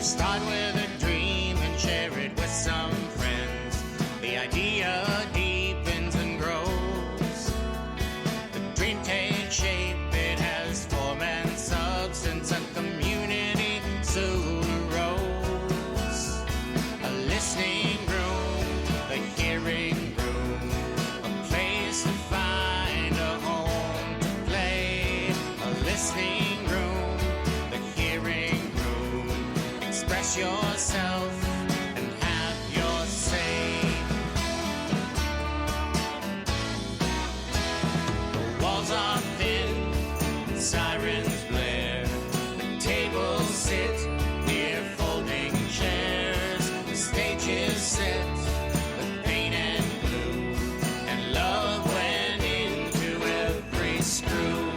Start with a dream and share it with some friends. The idea deepens and grows. The dream takes shape, it has form and substance. A community soon arose. A listening room, the hearing room. A place to find a home to play. A listening room, the hearing room. Express yourself and have your say. The walls are thin, sirens blare. The tables sit near folding chairs. The stage is set with paint and glue, and love went into every screw.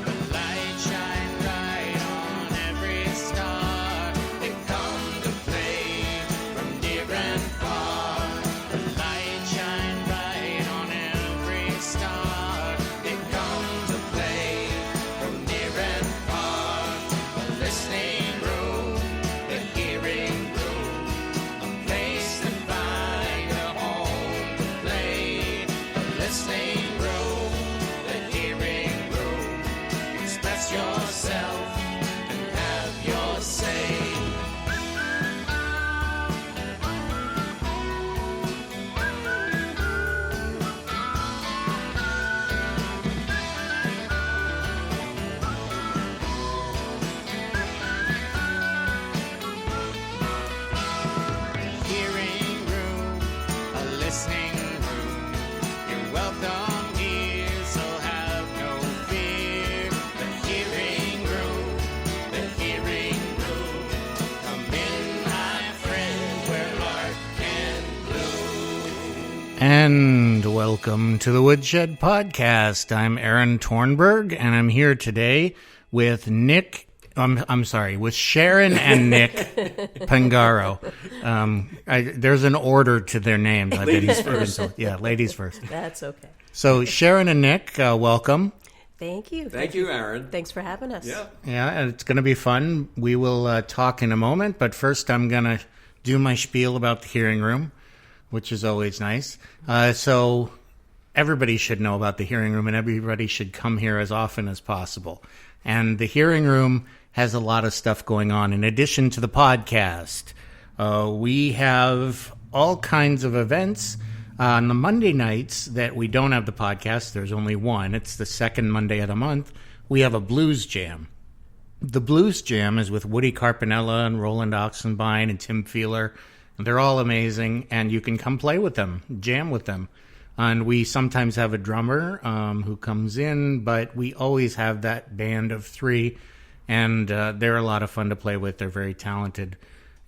The light shine bright on every star. They come to play from near and far. The light shine bright on every star. They come to play from near and far. The listening room, the hearing room, a place to find a home to play. The listening room, the hearing room. Express yourself and have your say. Hearing room, a listening room. You're welcome here, so have no fear. The hearing room, the hearing room. Come in, my friend, where art can bloom. And welcome to the Woodshed podcast. I'm Aaron Tornberg, and I'm here today with Nick. With Sharon and Nick Pangaro. There's an order to their names. Ladies first. Yeah, ladies first. That's okay. So Sharon and Nick, welcome. Thank you. Thank you, Aaron. Thanks for having us. Yeah. Yeah, it's going to be fun. We will talk in a moment, but first I'm going to do my spiel about the hearing room, which is always nice. So everybody should know about the hearing room, and everybody should come here as often as possible. And the hearing room has a lot of stuff going on in addition to the podcast. We have all kinds of events. On the Monday nights that we don't have the podcast, there's only one. It's the second Monday of the month. We have a blues jam. The blues jam is with Woody Carpinella and Roland Oxenbein and Tim Feeler. They're all amazing, and you can come play with them, jam with them. And we sometimes have a drummer who comes in, but we always have that band of three, and they're a lot of fun to play with. They're very talented.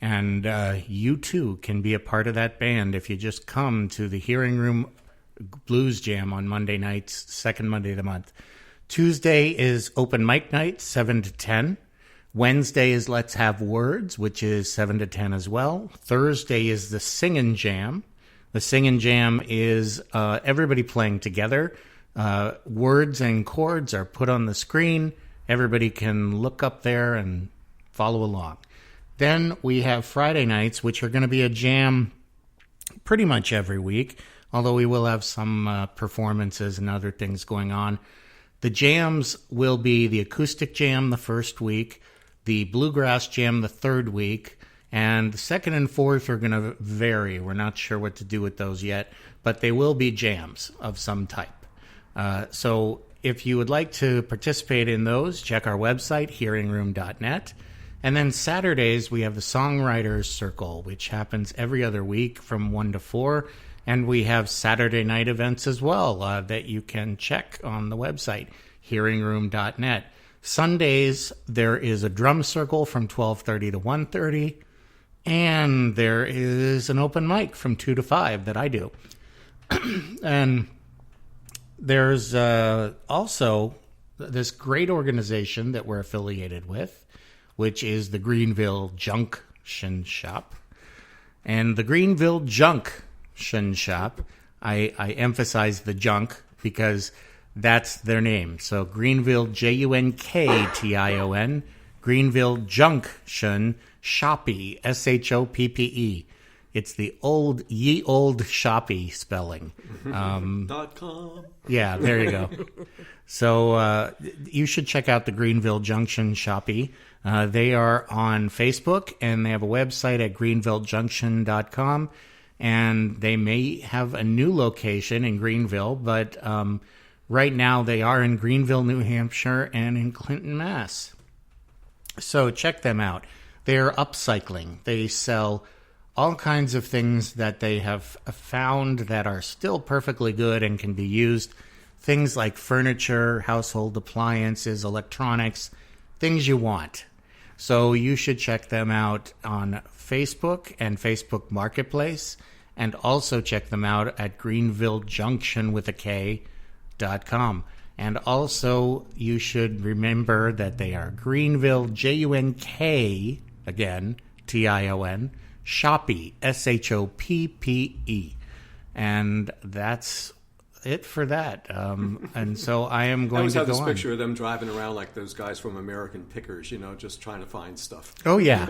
And you, too, can be a part of that band if you just come to the Hearing Room Blues Jam on Monday nights, second Monday of the month. Tuesday is open mic night, 7 to 10. Wednesday is Let's Have Words, which is 7 to 10 as well. Thursday is the Singin' Jam. The Singin' Jam is everybody playing together. Words and chords are put on the screen. Everybody can look up there and follow along. Then we have Friday nights, which are going to be a jam pretty much every week, although we will have some performances and other things going on. The jams will be the acoustic jam the first week, the bluegrass jam the third week, and the second and fourth are going to vary. We're not sure what to do with those yet, but they will be jams of some type. So if you would like to participate in those, check our website, hearingroom.net. And then Saturdays, we have the Songwriters Circle, which happens every other week from 1 to 4. And we have Saturday night events as well that you can check on the website, hearingroom.net. Sundays, there is a drum circle from 12:30 to 1:30. And there is an open mic from 2 to 5 that I do. And there's also this great organization that we're affiliated with, which is the Greenville Junction Shop. And the Greenville Junction Shop, I emphasize the junk because that's their name. So Greenville, Junction, Greenville Junction Shoppe, Shoppe. It's the ye old Shoppe spelling. .com. Yeah, there you go. So you should check out the Greenville Junction Shoppe. They are on Facebook, and they have a website at greenvillejunction.com. And they may have a new location in Greenville, but right now they are in Greenville, New Hampshire, and in Clinton, Mass. So check them out. They're upcycling. They sell all kinds of things that they have found that are still perfectly good and can be used. Things like furniture, household appliances, electronics, things you want. So you should check them out on Facebook and Facebook Marketplace, and also check them out at greenvillejunction.com. And also, you should remember that they are Greenville, Junk, again, Tion, Shoppe, Shoppe. And that's it for that. And so I am I going always to have go this on. picture of them driving around like those guys from American Pickers, just trying to find stuff. Oh, yeah.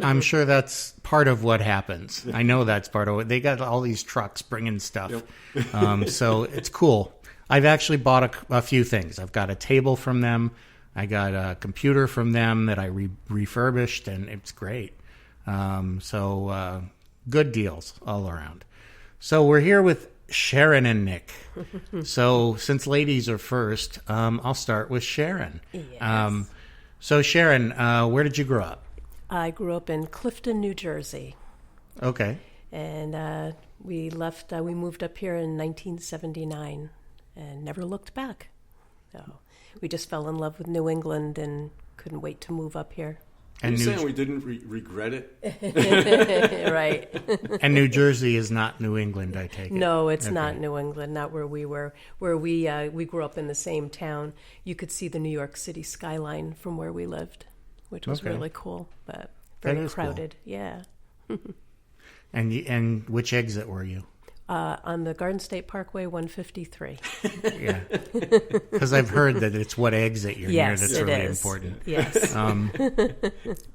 I'm sure that's part of what happens. I know that's part of it. They got all these trucks bringing stuff. Yep. So it's cool. I've actually bought a few things. I've got a table from them. I got a computer from them that I refurbished, and it's great. So good deals all around. So we're here with Sharon and Nick. So since ladies are first, I'll start with Sharon. Yes. So Sharon, where did you grow up? I grew up in Clifton, New Jersey. Okay. And we moved up here in 1979 and never looked back. So we just fell in love with New England and couldn't wait to move up here. Are you saying we didn't regret it? Right. And New Jersey is not New England, I take it. No, it's Okay. not New England, not where we were. Where we grew up in the same town. You could see the New York City skyline from where we lived, which was Okay. really cool, but That very is cool. crowded. Yeah. And which exit were you? On the Garden State Parkway 153. Yeah. Because I've heard that it's what exit you're Yes, near that's it really is. important. Yes.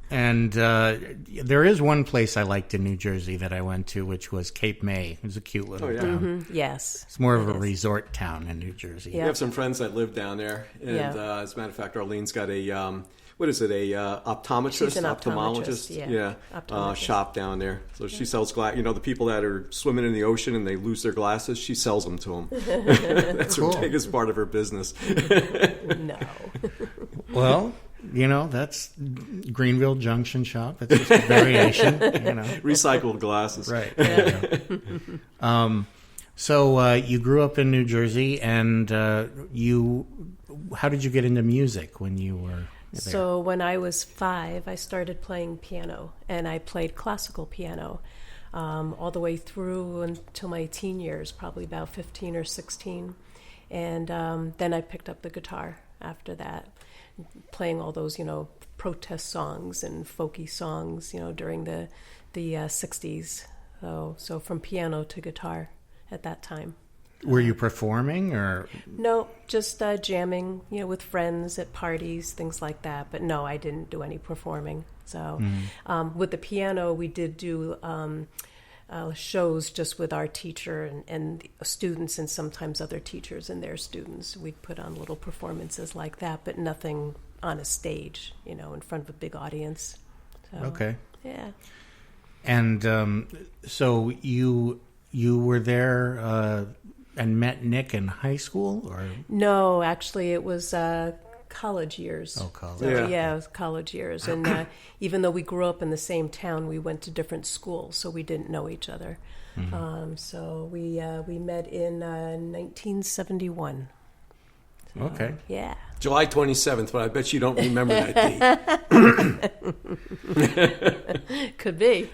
And there is one place I liked in New Jersey that I went to, which was Cape May. It was a cute little town. Yes. It's more of a It is. resort town in New Jersey. Yeah. We have some friends that live down there, and Yeah. as a matter of fact, Arlene's got a optometrist, She's an ophthalmologist, optometrist, optometrist. shop down there. So she sells glass. The people that are swimming in the ocean and they lose their glasses, she sells them to them. That's Cool. her biggest part of her business. No. Well, that's Greenville Junction Shop. It's just a variation, Recycled glasses. Right. So you grew up in New Jersey, and how did you get into music when you were there? So when I was 5, I started playing piano, and I played classical piano all the way through until my teen years, probably about 15 or 16. And then I picked up the guitar after that, playing all those, protest songs and folky songs, during the 60s. So from piano to guitar at that time. Were you performing, or? No, just jamming, with friends at parties, things like that. But no, I didn't do any performing. So with the piano, we did do shows just with our teacher and students, and sometimes other teachers and their students. We'd put on little performances like that, but nothing on a stage, in front of a big audience. So, Okay. Yeah. And so you were there and met Nick in high school, or? No, actually, it was college years. Oh, college. So, Yeah. it was college years. And even though we grew up in the same town, we went to different schools, so we didn't know each other. So we met in 1971. So, Okay. Yeah. July 27th, but I bet you don't remember that date. Could be.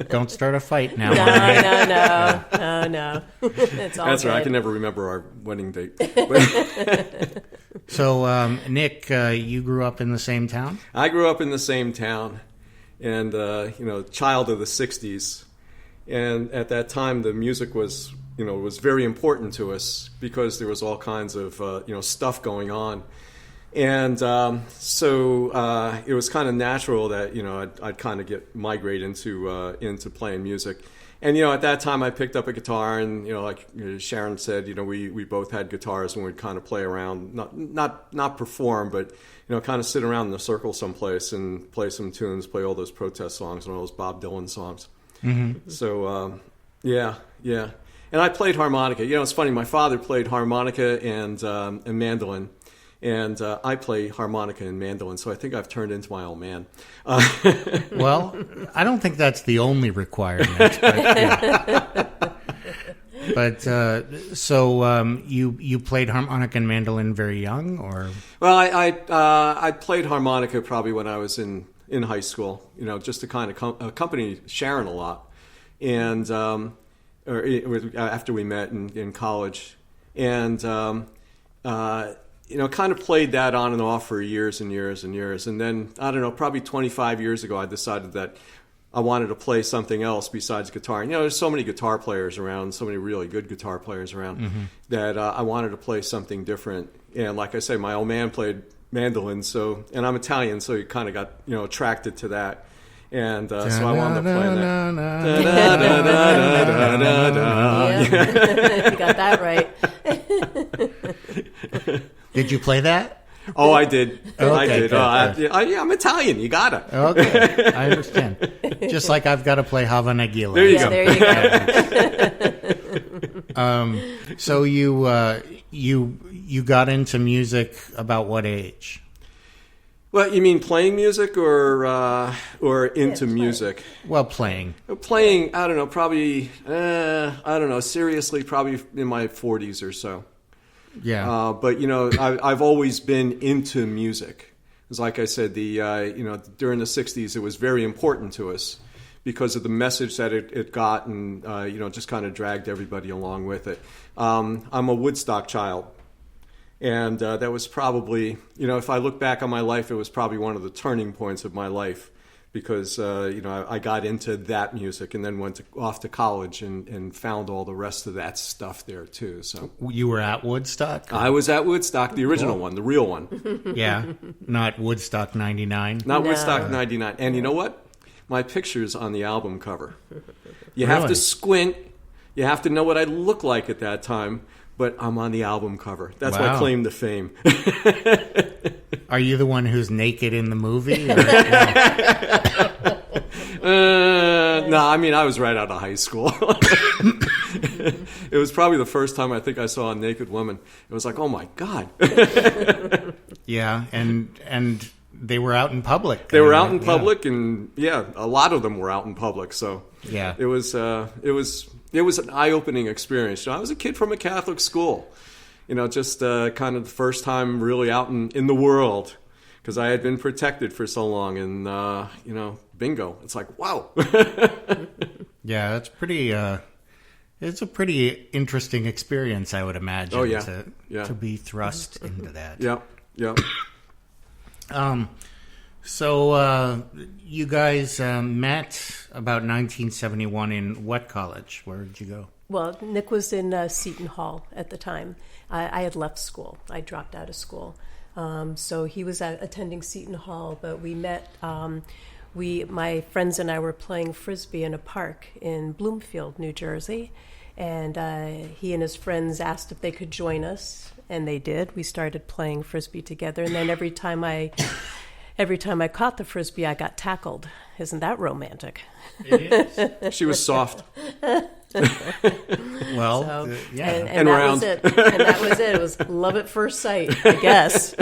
Don't start a fight now. No. It's all That's right. I good. can never remember our wedding date. So, Nick, you grew up in the same town? I grew up in the same town, and child of the '60s, and at that time the music was very important to us because there was all kinds of stuff going on, And so it was kind of natural that I'd kind of migrate into playing music. And at that time I picked up a guitar, and like Sharon said, we both had guitars, and we'd kind of play around, not perform, but kind of sit around in a circle someplace and play some tunes, play all those protest songs and all those Bob Dylan songs. Mm-hmm. So yeah. And I played harmonica. It's funny. My father played harmonica and mandolin. And I play harmonica and mandolin, so I think I've turned into my old man. Well, I don't think that's the only requirement. But, yeah. But so you played harmonica and mandolin very young, or? Well, I played harmonica probably when I was in high school. Just to kind of accompany Sharon a lot, and after we met in college, and. Kind of played that on and off for years and years and years. And then, I don't know, probably 25 years ago, I decided that I wanted to play something else besides guitar. And, there's so many guitar players around, so many really good guitar players around, mm-hmm. that I wanted to play something different. And like I say, my old man played mandolin, and I'm Italian, so you kind of got, attracted to that. And so I wound up playing that. You got that right. Did you play that? Oh, I did. Okay, I did. good. I'm Italian. You got it. Okay, I understand. Just like I've got to play Hava Nagila. There you go. There you go. So you got into music about what age? Well, you mean playing music or into music? Well, playing. Playing, I don't know, probably, seriously, probably in my 40s or so. Yeah. But, I've always been into music. Because like I said, during the 60s, it was very important to us because of the message that it got and, just kind of dragged everybody along with it. I'm a Woodstock child. And that was probably, if I look back on my life, it was probably one of the turning points of my life because, I got into that music and then went off to college and found all the rest of that stuff there, too. So you were at Woodstock? I was at Woodstock, the original one, the real one. Yeah, not Woodstock 99? Not Woodstock 99. And you know what? My picture's on the album cover. You Really? have to squint. You have to know what I look like at that time. But I'm on the album cover. That's my claim to fame. Are you the one who's naked in the movie? Or, no, I mean, I was right out of high school. It was probably the first time I think I saw a naked woman. It was like, oh, my God. Yeah, and they were out in public. They were out in public, and, a lot of them were out in public. So yeah, it was an eye-opening experience. I was a kid from a Catholic school, just kind of the first time really out in the world because I had been protected for so long. And, bingo. It's like, wow. Yeah, that's pretty... it's a pretty interesting experience, I would imagine, oh, yeah. To be thrust into that. Yeah. So you guys met about 1971 in what college? Where did you go? Well, Nick was in Seton Hall at the time. I had left school. I dropped out of school. So he was attending Seton Hall, but we met. My friends and I were playing Frisbee in a park in Bloomfield, New Jersey. And he and his friends asked if they could join us, and they did. We started playing Frisbee together, and then every time I caught the Frisbee, I got tackled. Isn't that romantic? It is. She was soft. Well, yeah. And that round. was it. And that was it. It was love at first sight, I guess.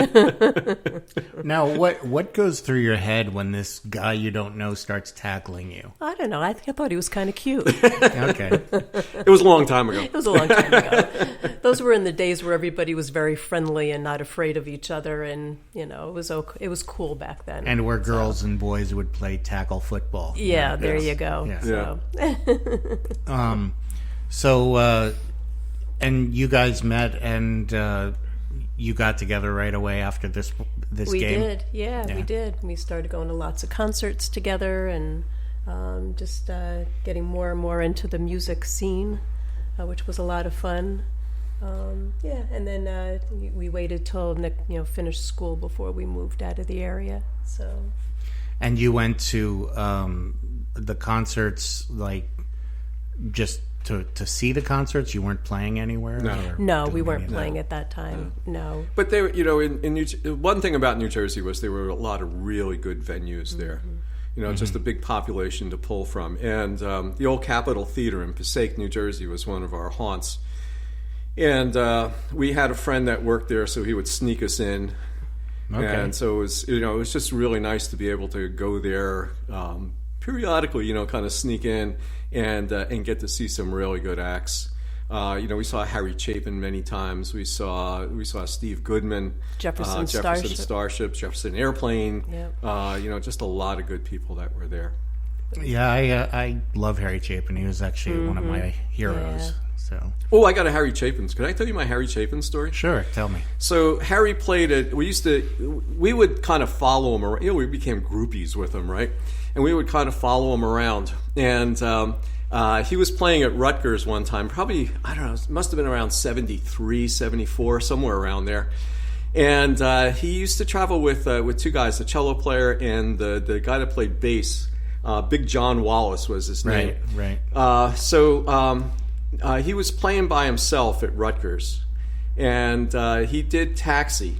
Now, what goes through your head when this guy you don't know starts tackling you? I don't know. I thought he was kind of cute. Okay. It was a long time ago. It was a long time ago. Those were in the days where everybody was very friendly and not afraid of each other, and it was cool back then. And where girls and boys would play tackle football. Yeah, there you go. Yeah. So. And you guys met and you got together right away after this game? We did, yeah, we did. We started going to lots of concerts together and just getting more and more into the music scene, which was a lot of fun. Yeah, and then we waited till Nick, finished school before we moved out of the area. So. And you went to the concerts, like, just to see the concerts? You weren't playing anywhere? No, we weren't playing at that time. No. But they, one thing about New Jersey was there were a lot of really good venues there. Just a big population to pull from. And the old Capitol Theater in Passaic, New Jersey was one of our haunts. And we had a friend that worked there, so he would sneak us in. Okay. And so it was just really nice to be able to go there periodically, kind of sneak in and get to see some really good acts. We saw Harry Chapin many times. We saw Steve Goodman, Jefferson Starship, Jefferson Airplane. Yep. Just a lot of good people that were there. Yeah, I love Harry Chapin. He was actually one of my heroes. Yeah. So. Oh, I got a Harry Chapin. Can I tell you my Harry Chapin story? Sure, tell me. So Harry played it. We would kind of follow him around. We became groupies with him, right? And we would kind of follow him around. And he was playing at Rutgers one time, probably, I don't know, it must have been around 73, 74, somewhere around there. And he used to travel with two guys, the cello player and the guy that played bass. Big John Wallace was his name. Right. He was playing by himself at Rutgers, and he did Taxi.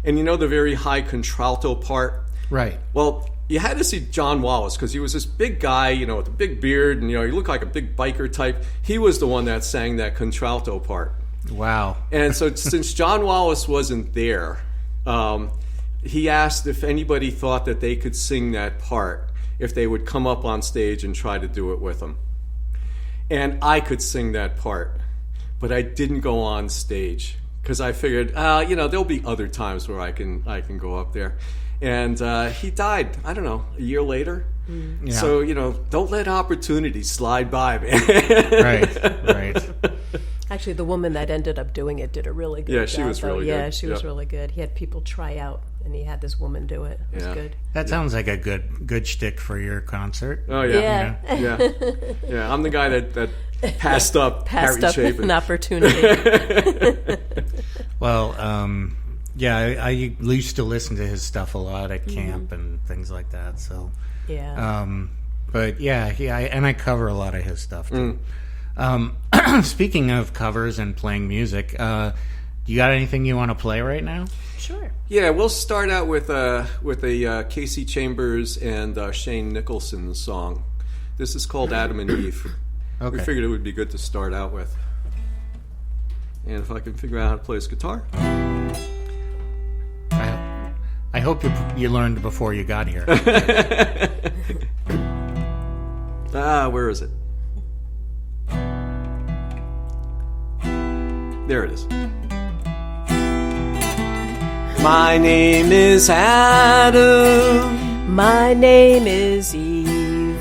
And the very high contralto part? Right. Well, you had to see John Wallace because he was this big guy, with a big beard, and, he looked like a big biker type. He was the one that sang that contralto part. Wow. And so since John Wallace wasn't there, he asked if anybody thought that they could sing that part, if they would come up on stage and try to do it with him. And I could sing that part, but I didn't go on stage because I figured, there'll be other times where I can go up there. And he died, I don't know, a year later. Yeah. So, don't let opportunities slide by, man. Right. Actually, the woman that ended up doing it did a really good job. Yeah, she was really good. Yeah, she was really good. He had people try out, and he had this woman do it. It was good. That sounds like a good shtick for your concert. Oh, yeah. Yeah, I'm the guy that passed up Harry Chapin. An opportunity. Well, I used to listen to his stuff a lot at camp and things like that. So yeah. But and I cover a lot of his stuff too. Speaking of covers and playing music, you got anything you want to play right now? Sure. Yeah, we'll start out with a Casey Chambers and Shane Nicholson song. This is called Adam and Eve. Okay. We figured it would be good to start out with. And if I can figure out how to play this guitar. I hope you learned before you got here. Where is it? There it is. My name is Adam. My name is Eve.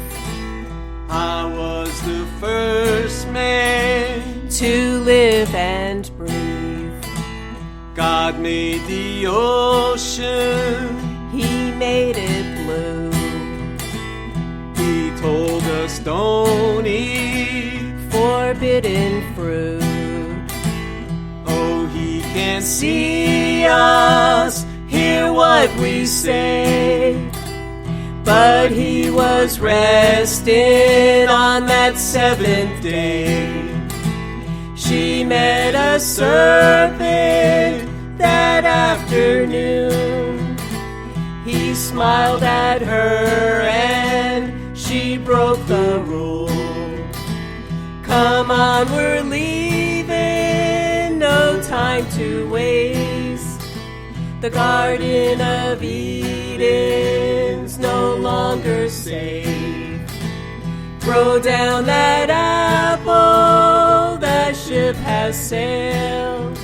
I was the first man to live and breathe. God made the ocean. He made it blue. He told us don't eat forbidden fruit. Oh, he can see us, hear what we say. But he was resting on that seventh day. She met a serpent that afternoon. He smiled at her and she broke the rule. Come on, we're leaving, no time to waste. The Garden of Eden's no longer safe. Throw down that apple, the ship has sailed.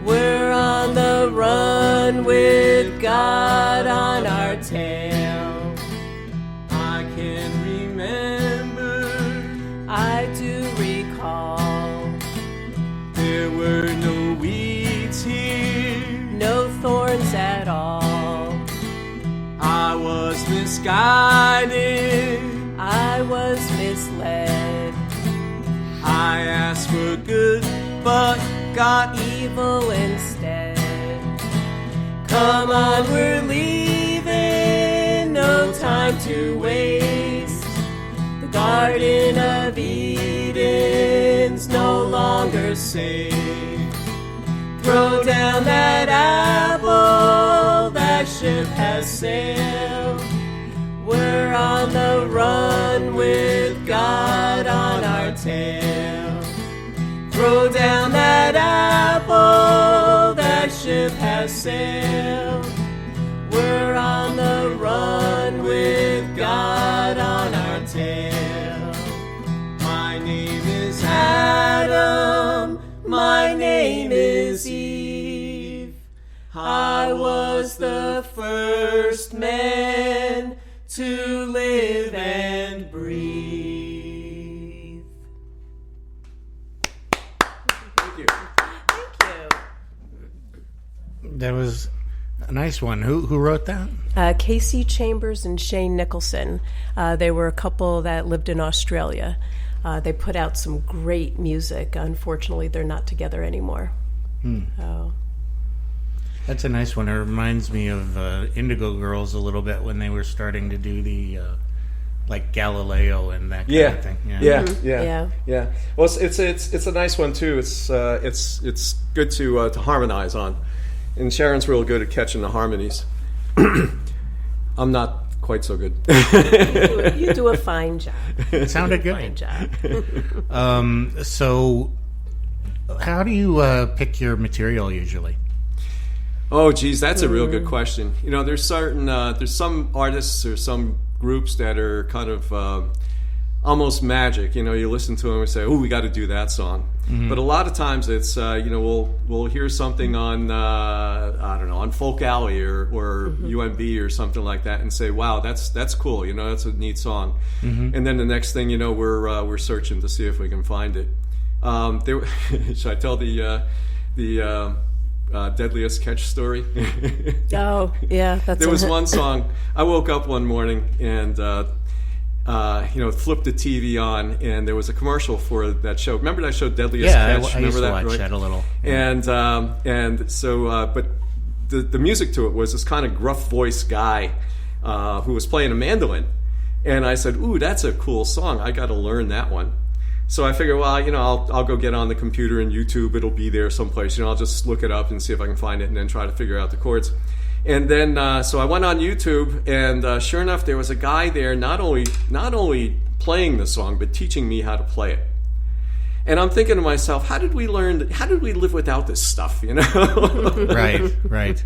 We're on the run with God on our tail. I can remember, I do recall, there were no weeds here, no thorns at all. I was misguided, I was misled. I asked for good, but got evil instead. Come on, we're leaving, no time to waste. The Garden of Eden's no longer safe. Throw down that apple, that ship has sailed. We're on the run with God on our tail. Throw down that apple, that ship has sailed. We're on the run with God on our tail. My name is Adam, my name is Eve. I was the first man to live and breathe. Thank you. Thank you. That was a nice one. Who wrote that? Casey Chambers and Shane Nicholson. They were a couple that lived in Australia. They put out some great music. Unfortunately, they're not together anymore. Oh. That's a nice one. It reminds me of Indigo Girls a little bit when they were starting to do the like Galileo and that kind of thing. Yeah. Well, it's a nice one too. It's good to harmonize on, and Sharon's real good at catching the harmonies. I'm not quite so good. You do a fine job. It sounded good. Fine job. So, how do you pick your material usually? Oh, geez, that's a real good question. You know, there's some artists or some groups that are kind of almost magic. You know, you listen to them and say, "Oh, we got to do that song." Mm-hmm. But a lot of times it's we'll hear something on I don't know, on Folk Alley or UMB or something like that and say, "Wow, that's cool." You know, that's a neat song. Mm-hmm. And then the next thing you know, we're searching to see if we can find it. Should I tell the Deadliest Catch story? Oh, yeah. There was one song. I woke up one morning and flipped the TV on, and there was a commercial for that show. Remember that show, Deadliest Catch? I used to watch that a little. Yeah. And so, but the music to it was this kind of gruff voice guy who was playing a mandolin, and I said, "Ooh, that's a cool song. I got to learn that one." So I figured, well, I'll go get on the computer and YouTube. It'll be there someplace. I'll just look it up and see if I can find it, and then try to figure out the chords. And then, so I went on YouTube, and sure enough, there was a guy there not only playing the song, but teaching me how to play it. And I'm thinking to myself, how did we live without this stuff? Right.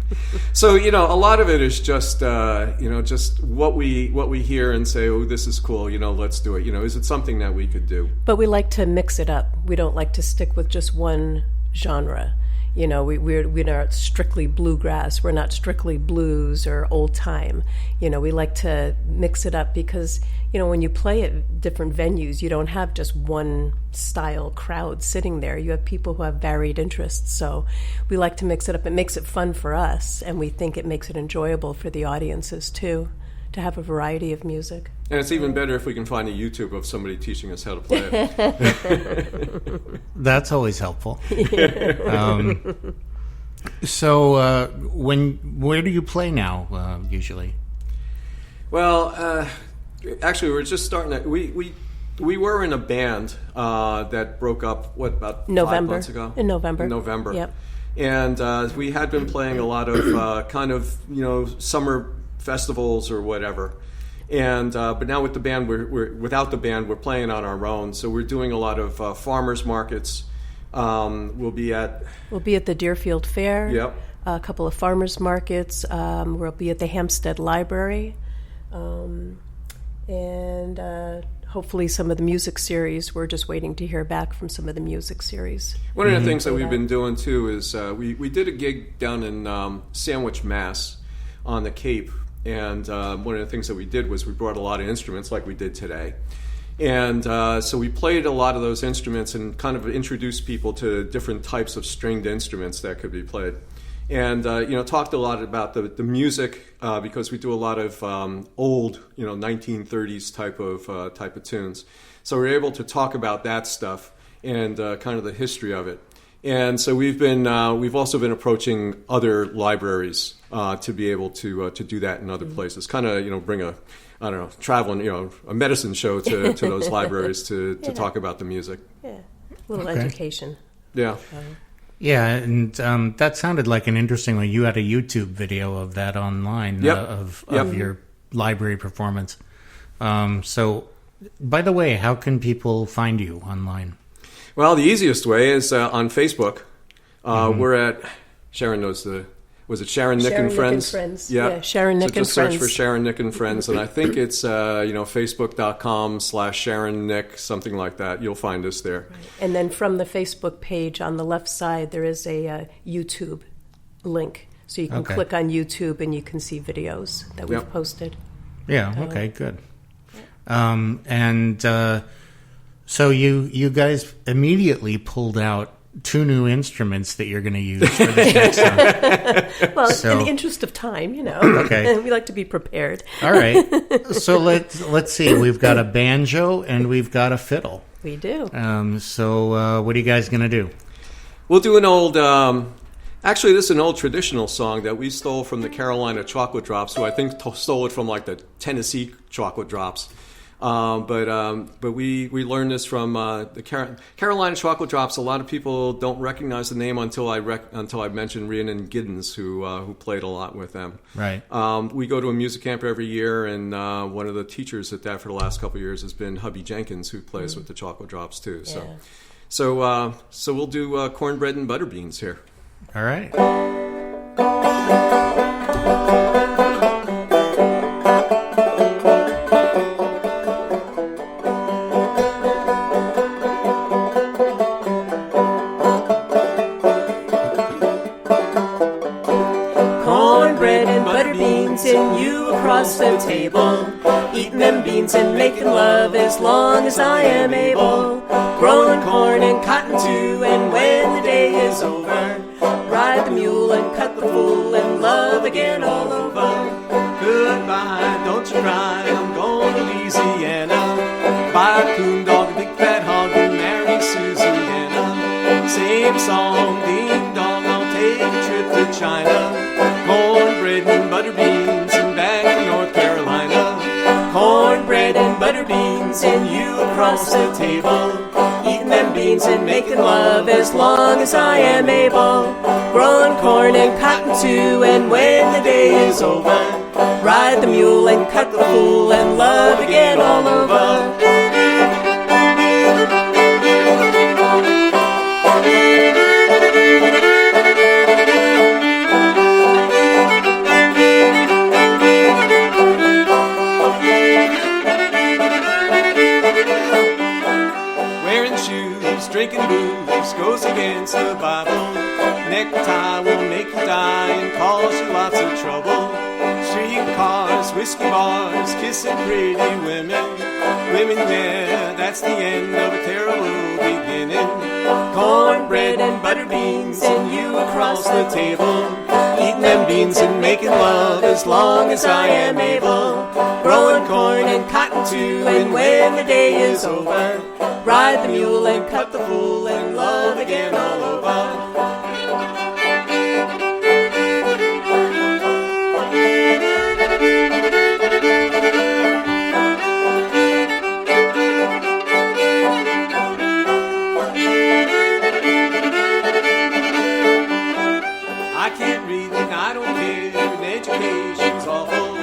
So a lot of it is just just what we hear and say, oh, this is cool. Let's do it. Is it something that we could do? But we like to mix it up. We don't like to stick with just one genre. We're not strictly bluegrass. We're not strictly blues or old time. We like to mix it up because, when you play at different venues, you don't have just one style crowd sitting there. You have people who have varied interests. So we like to mix it up. It makes it fun for us, and we think it makes it enjoyable for the audiences, too, to have a variety of music. And it's even better if we can find a YouTube of somebody teaching us how to play it. That's always helpful. So, where do you play now, usually? Well, actually, we're just starting to... We were in a band that broke up, about 5 months ago? In November. Yep. And we had been playing a lot of summer festivals or whatever. And but now with the band, we're without the band, we're playing on our own. So we're doing a lot of farmers markets. We'll be at the Deerfield Fair. Yep. A couple of farmers markets. We'll be at the Hampstead Library, and hopefully some of the music series. We're just waiting to hear back from some of the music series. One of the things that we've been doing too is we did a gig down in Sandwich, Mass, on the Cape. And one of the things that we did was we brought a lot of instruments like we did today. And so we played a lot of those instruments and kind of introduced people to different types of stringed instruments that could be played. And, talked a lot about the music because we do a lot of old, 1930s type of tunes. So we're able to talk about that stuff and kind of the history of it. And so we've also been approaching other libraries to be able to do that in other places. Kind of bring a traveling a medicine show to those libraries to talk about the music. Yeah, a little education. Yeah. Yeah, and that sounded like an interesting one. You had a YouTube video of that online of your library performance. So, by the way, how can people find you online? Well, the easiest way is on Facebook. We're at, Sharon knows was it Sharon, Nick, and Friends? Yeah, Sharon, Nick, and Friends. So just search for Sharon, Nick, and Friends. And I think it's, facebook.com/Sharon, Nick, something like that. You'll find us there. Right. And then from the Facebook page on the left side, there is a YouTube link. So you can click on YouTube and you can see videos that we've posted. Yeah, okay, good. So you guys immediately pulled out 2 new instruments that you're going to use for this next song. Well, in the interest of time, Okay. we like to be prepared. All right. So let's see. We've got a banjo and we've got a fiddle. We do. So what are you guys going to do? We'll do an old... Actually, this is an old traditional song that we stole from the Carolina Chocolate Drops, who I think stole it from like the Tennessee Chocolate Drops. But we learned this from the Carolina Chocolate Drops. A lot of people don't recognize the name until I mentioned Rhiannon Giddens, who played a lot with them. Right. We go to a music camp every year, and one of the teachers at that for the last couple of years has been Hubby Jenkins, who plays with the Chocolate Drops too. Yeah. So we'll do cornbread and butter beans here. All right. Cornbread and butter beans and you across the table, eating them beans and making love as long as I am able. Growing corn and cotton too, and when the day is over, ride the mule and cut the fool and love again all over. Goodbye, don't you cry, I'm going to Louisiana. Buy a coon dog, a big fat hog, and marry Susanna. Same song, ding dong, I'll take a trip to China. Cornbread and butter beans and back to North Carolina. Cornbread and butter beans and you across the table, eating them beans and making love as long as I am able. Growing corn and cotton too, and when the day is over, ride the mule and cut the fool and love again all over. Drinking booze goes against the Bible. Necktie will make you die and cause you lots of trouble. Streetcars, whiskey bars, kissing pretty women. Women, yeah, that's the end of a terrible beginning. Cornbread and butter beans and you across the table, eating them beans and making love as long as I am able. Growing corn and cotton too, and when the day is over, ride the mule and cut the fool and love again all over. I can't read and I don't care, and education's awful.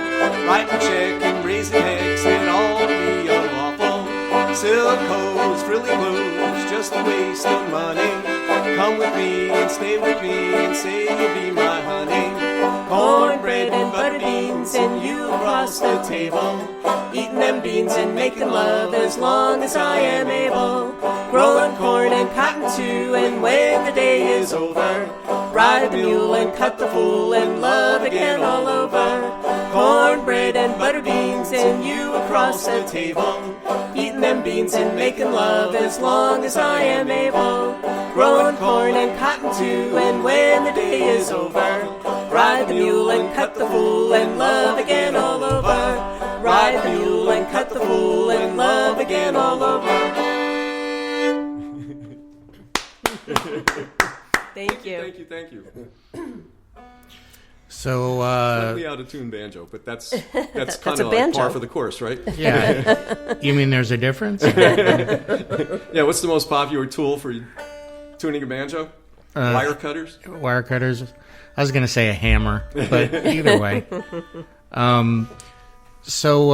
Writing check and raising hex, it all be unlawful. Silk hose, frilly clothes, just a waste of money. Come with me and stay with me and say you'll be my honey. Cornbread and butter beans and you across the table, eating them beans and making love as long as I am able. Growing corn and cotton too, and when the day is over, ride the mule and cut the fool and love again all over. Cornbread and butter beans and you across the table, eating them beans and making love as long as I am able. Growing corn and cotton too, and when the day is over, ride the mule and cut the fool and love again all over. Ride the mule and cut the fool and love again all over. Thank you. Thank you. So, Slightly out of tune banjo, but that's kind a of like banjo. par for the course, right? yeah. You mean there's a difference? Yeah. What's the most popular tool for tuning a banjo? Wire cutters. Wire cutters. I was going to say a hammer, but either way. So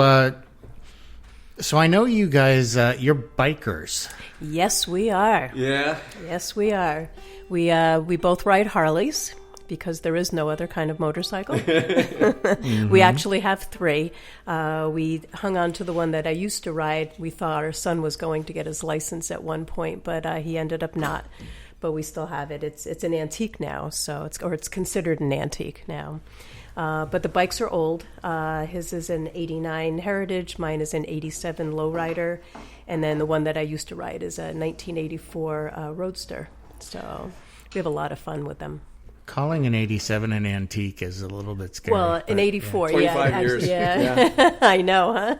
I know you guys, you're bikers. Yes, we are. Yeah. Yes, we are. We both ride Harleys because there is no other kind of motorcycle. We actually have 3. We hung on to the one that I used to ride. We thought our son was going to get his license at one point, but he ended up not. But we still have it. It's an antique now, so it's considered an antique now. But the bikes are old. His is an 89 Heritage. Mine is an 87 Lowrider. And then the one that I used to ride is a 1984 Roadster. So we have a lot of fun with them. Calling an 87 an antique is a little bit scary. Well, but, an 84, 25 years. Yeah. I know,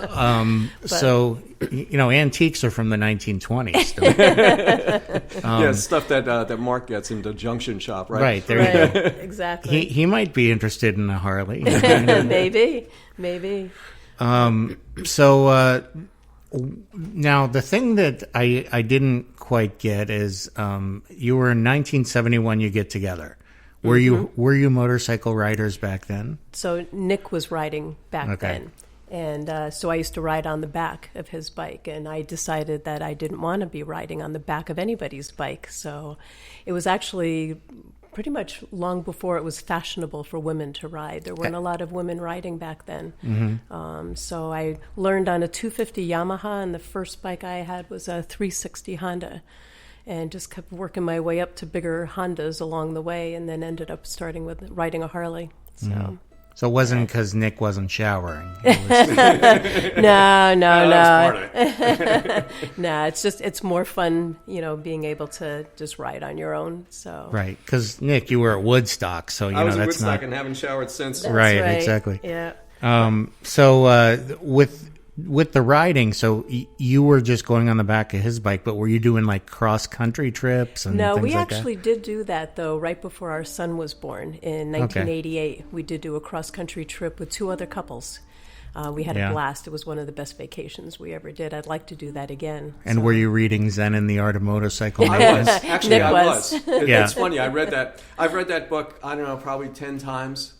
huh? So, antiques are from the 1920s still. Yeah, stuff that Mark gets in the junction shop, right? Right, there you go. Exactly. He might be interested in a Harley. Maybe. So now the thing that I didn't quite get is you were in 1971. You get together. Were you motorcycle riders back then? So Nick was riding back then. And so I used to ride on the back of his bike, and I decided that I didn't want to be riding on the back of anybody's bike. So it was actually pretty much long before it was fashionable for women to ride. There weren't a lot of women riding back then. So I learned on a 250 Yamaha, and the first bike I had was a 360 Honda, and just kept working my way up to bigger Hondas along the way, and then ended up starting with riding a Harley. So it wasn't because Nick wasn't showering. No. That was No, it's more fun, being able to just ride on your own. So Right, because Nick, you were at Woodstock, so I was at that's Woodstock not and haven't showered since. That's right. Exactly. Yeah. So with the riding, so you were just going on the back of his bike, but were you doing like cross country trips and No, things we like actually did do that, though, right before our son was born in 1988. We did do a cross-country trip with 2 other couples. We had a blast. It was one of the best vacations we ever did. I'd like to do that again. And were you reading Zen and the Art of Motorcycle I Maintenance? was. Actually, Nick I was. was. It's funny. I read that. I've read that book, I don't know, probably 10 times.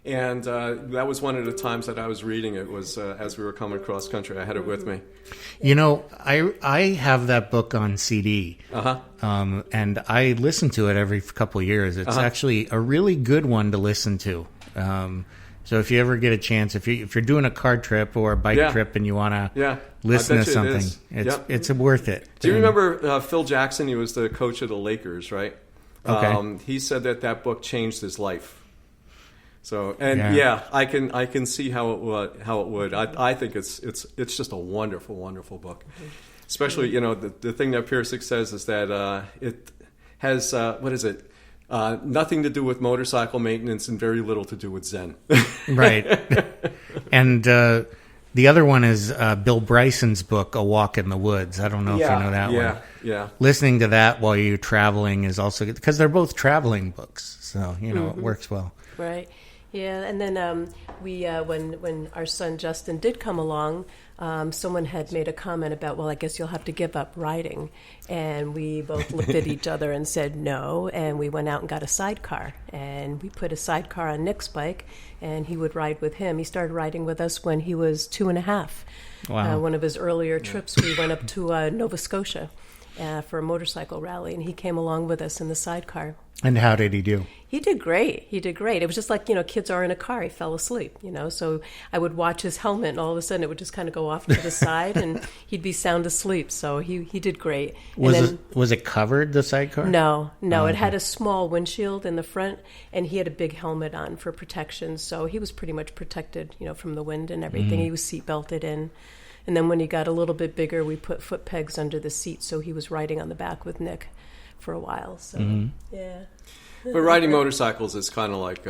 And that was one of the times that I was reading it was as we were coming across country. I had it with me. I have that book on CD, and I listen to it every couple of years. It's actually a really good one to listen to. So if you ever get a chance, if you're doing a car trip or a bike trip and you want to listen to something, it's worth it. Do you remember Phil Jackson? He was the coach of the Lakers, right? Okay. He said that book changed his life. So I can see how it would. I think it's just a wonderful book. Especially the thing that Piersick says is that it has nothing to do with motorcycle maintenance and very little to do with Zen. Right. And the other one is Bill Bryson's book, A Walk in the Woods. I don't know if you know that one. Yeah. Listening to that while you're traveling is also good because they're both traveling books, so it works well. Right. Yeah, and then we when our son Justin did come along, someone had made a comment about, well, I guess you'll have to give up riding, and we both looked at each other and said no, and we went out and got a sidecar, and we put a sidecar on Nick's bike, and he would ride with him. He started riding with us when he was 2.5. Wow. One of his earlier trips, we went up to Nova Scotia for a motorcycle rally, and he came along with us in the sidecar. And how did he do? He did great. It was just like, kids are in a car. He fell asleep, So I would watch his helmet, and all of a sudden it would just kind of go off to the side, and he'd be sound asleep. So he did great. Was it covered, the sidecar? No. It had a small windshield in the front, and he had a big helmet on for protection. So he was pretty much protected, from the wind and everything. He was seat belted in. And then when he got a little bit bigger, we put foot pegs under the seat, so he was riding on the back with Nick for a while. So yeah. But riding motorcycles is kind of like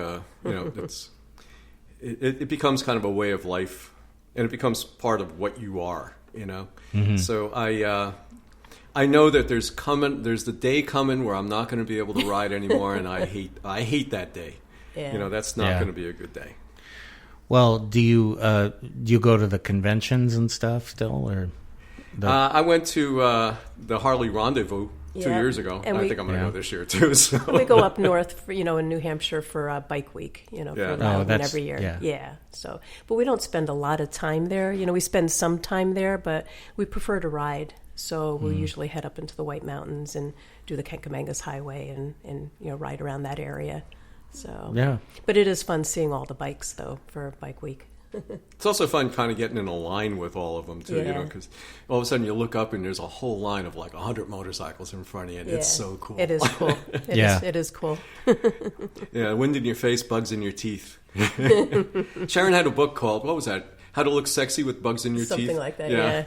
it becomes kind of a way of life, and it becomes part of what you are. So I know that there's the day coming where I'm not going to be able to ride anymore, and I hate that day. Yeah. That's not going to be a good day. Well, do you go to the conventions and stuff still, or? I went to the Harley Rendezvous 2 years ago. And I think I'm going to go this year too. So. We go up north, for, in New Hampshire for Bike Week, for every year. Yeah. So, but we don't spend a lot of time there. We spend some time there, but we prefer to ride. So we'll usually head up into the White Mountains and do the Kenkomangas Highway and ride around that area. So yeah. But it is fun seeing all the bikes though for Bike Week. It's also fun kind of getting in a line with all of them too, because all of a sudden you look up and there's a whole line of like 100 motorcycles in front of you, and it's so cool. It is cool. It is cool. Yeah, wind in your face, bugs in your teeth. Sharon had a book called, what was that? How to Look Sexy with Bugs in Your Teeth? Something like that, yeah.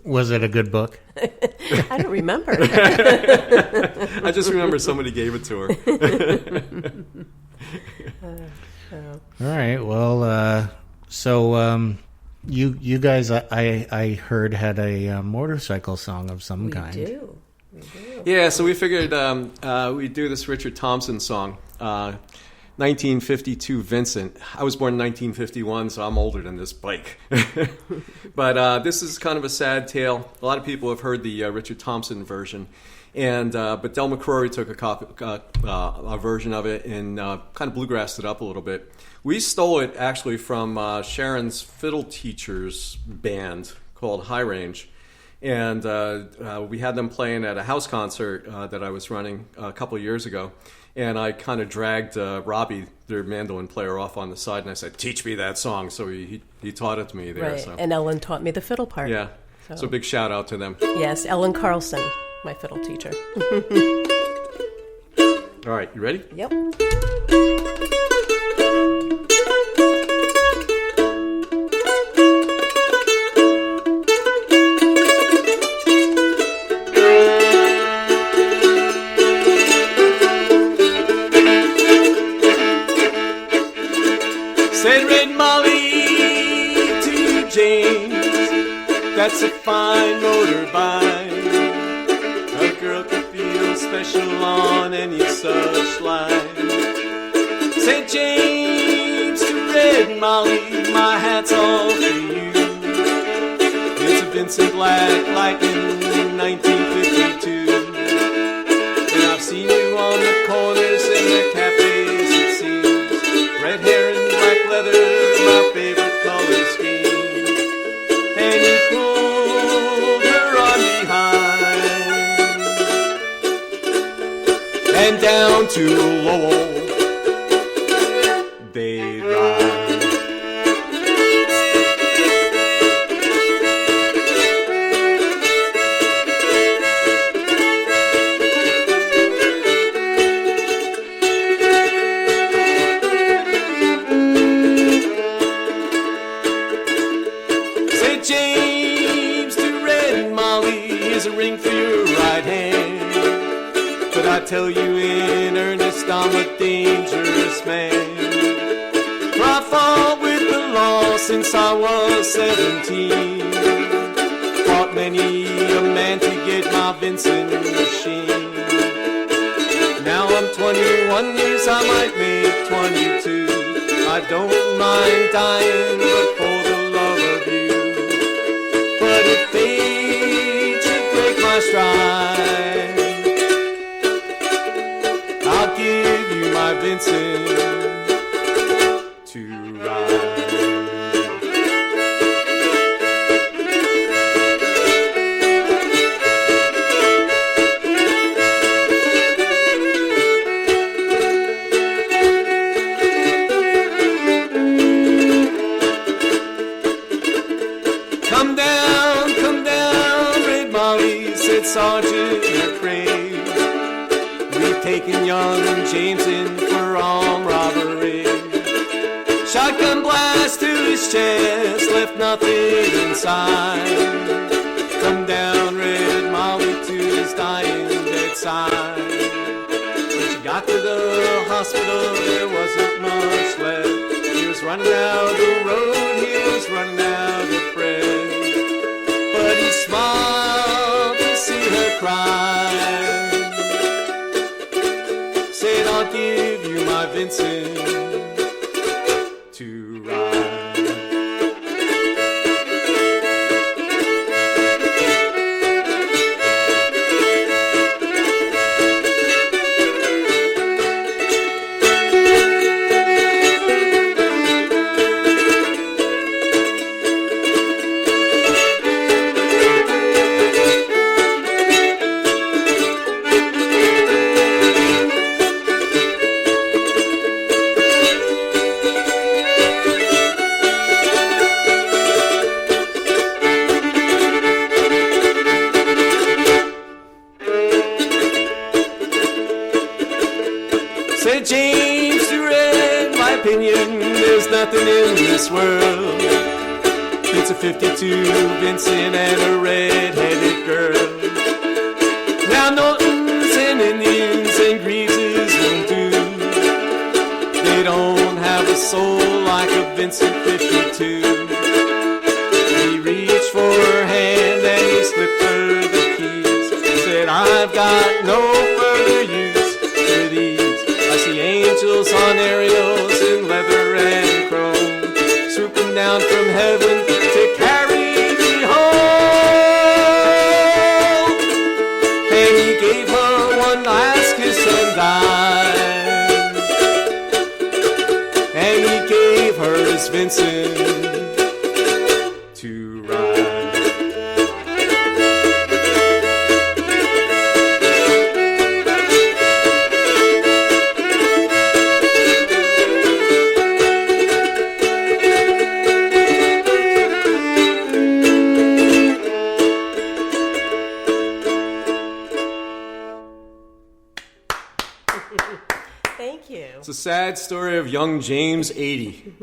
Was it a good book? I don't remember. I just remember somebody gave it to her. All right. Well, so you guys, I heard, had a motorcycle song of some kind. We do. Yeah, so we figured we'd do this Richard Thompson song. 1952 Vincent. I was born in 1951, so I'm older than this bike. But this is kind of a sad tale. A lot of people have heard the Richard Thompson version, but Del McCrory took a version of it and kind of bluegrassed it up a little bit. We stole it actually from Sharon's fiddle teacher's band called High Range. And we had them playing at a house concert that I was running a couple of years ago. And I kind of dragged Robbie, their mandolin player, off on the side, and I said, "Teach me that song." So he taught it to me there. Right, so. and Ellen taught me the fiddle part. Yeah, so big shout out to them. Yes, Ellen Carlson, my fiddle teacher. All right, you ready? Yep. That's a fine motorbike. A girl can feel special on any such line. St. James to Red Molly, my hat's off to you. It's a Vincent Black Lightning 1952. And I've seen you on the corners in the cafes, it seems. Red hair and black leather, my favorite color scheme. And you pulled her on behind, and down to Lowell they ride. I tell you in earnest, I'm a dangerous man. For I fought with the law since I was 17. Fought many a man to get my Vincent machine. Now I'm 21 years, I might make 22. I don't mind dying, but for the love of you. But if fate should break my stride, I'll give you my Vincent to ride. Come down, Red Molly, said Sergeant McRae. We've taken young James in for armed robbery. Shotgun blast to his chest, left nothing inside. Come down, Red Molly, to his dying bedside. When she got to the hospital, there wasn't much left. He was running out the road, he was running out of breath. But he smiled and Vincent to ride. Said James Durant, my opinion, there's nothing in this world. It's a 52 Vincent and a red-headed girl. Now Nortons and Indians and Greases won't do. They don't have a soul like a Vincent 52. He reached for her hand and he slipped her the keys. He said, I've got no further use for these. I see angels on aerials in leather and chrome, swooping down from heaven to carry me home. And he gave her one last kiss and died. And he gave her his Vincent to ride. Thank you. It's a sad story of young James 80,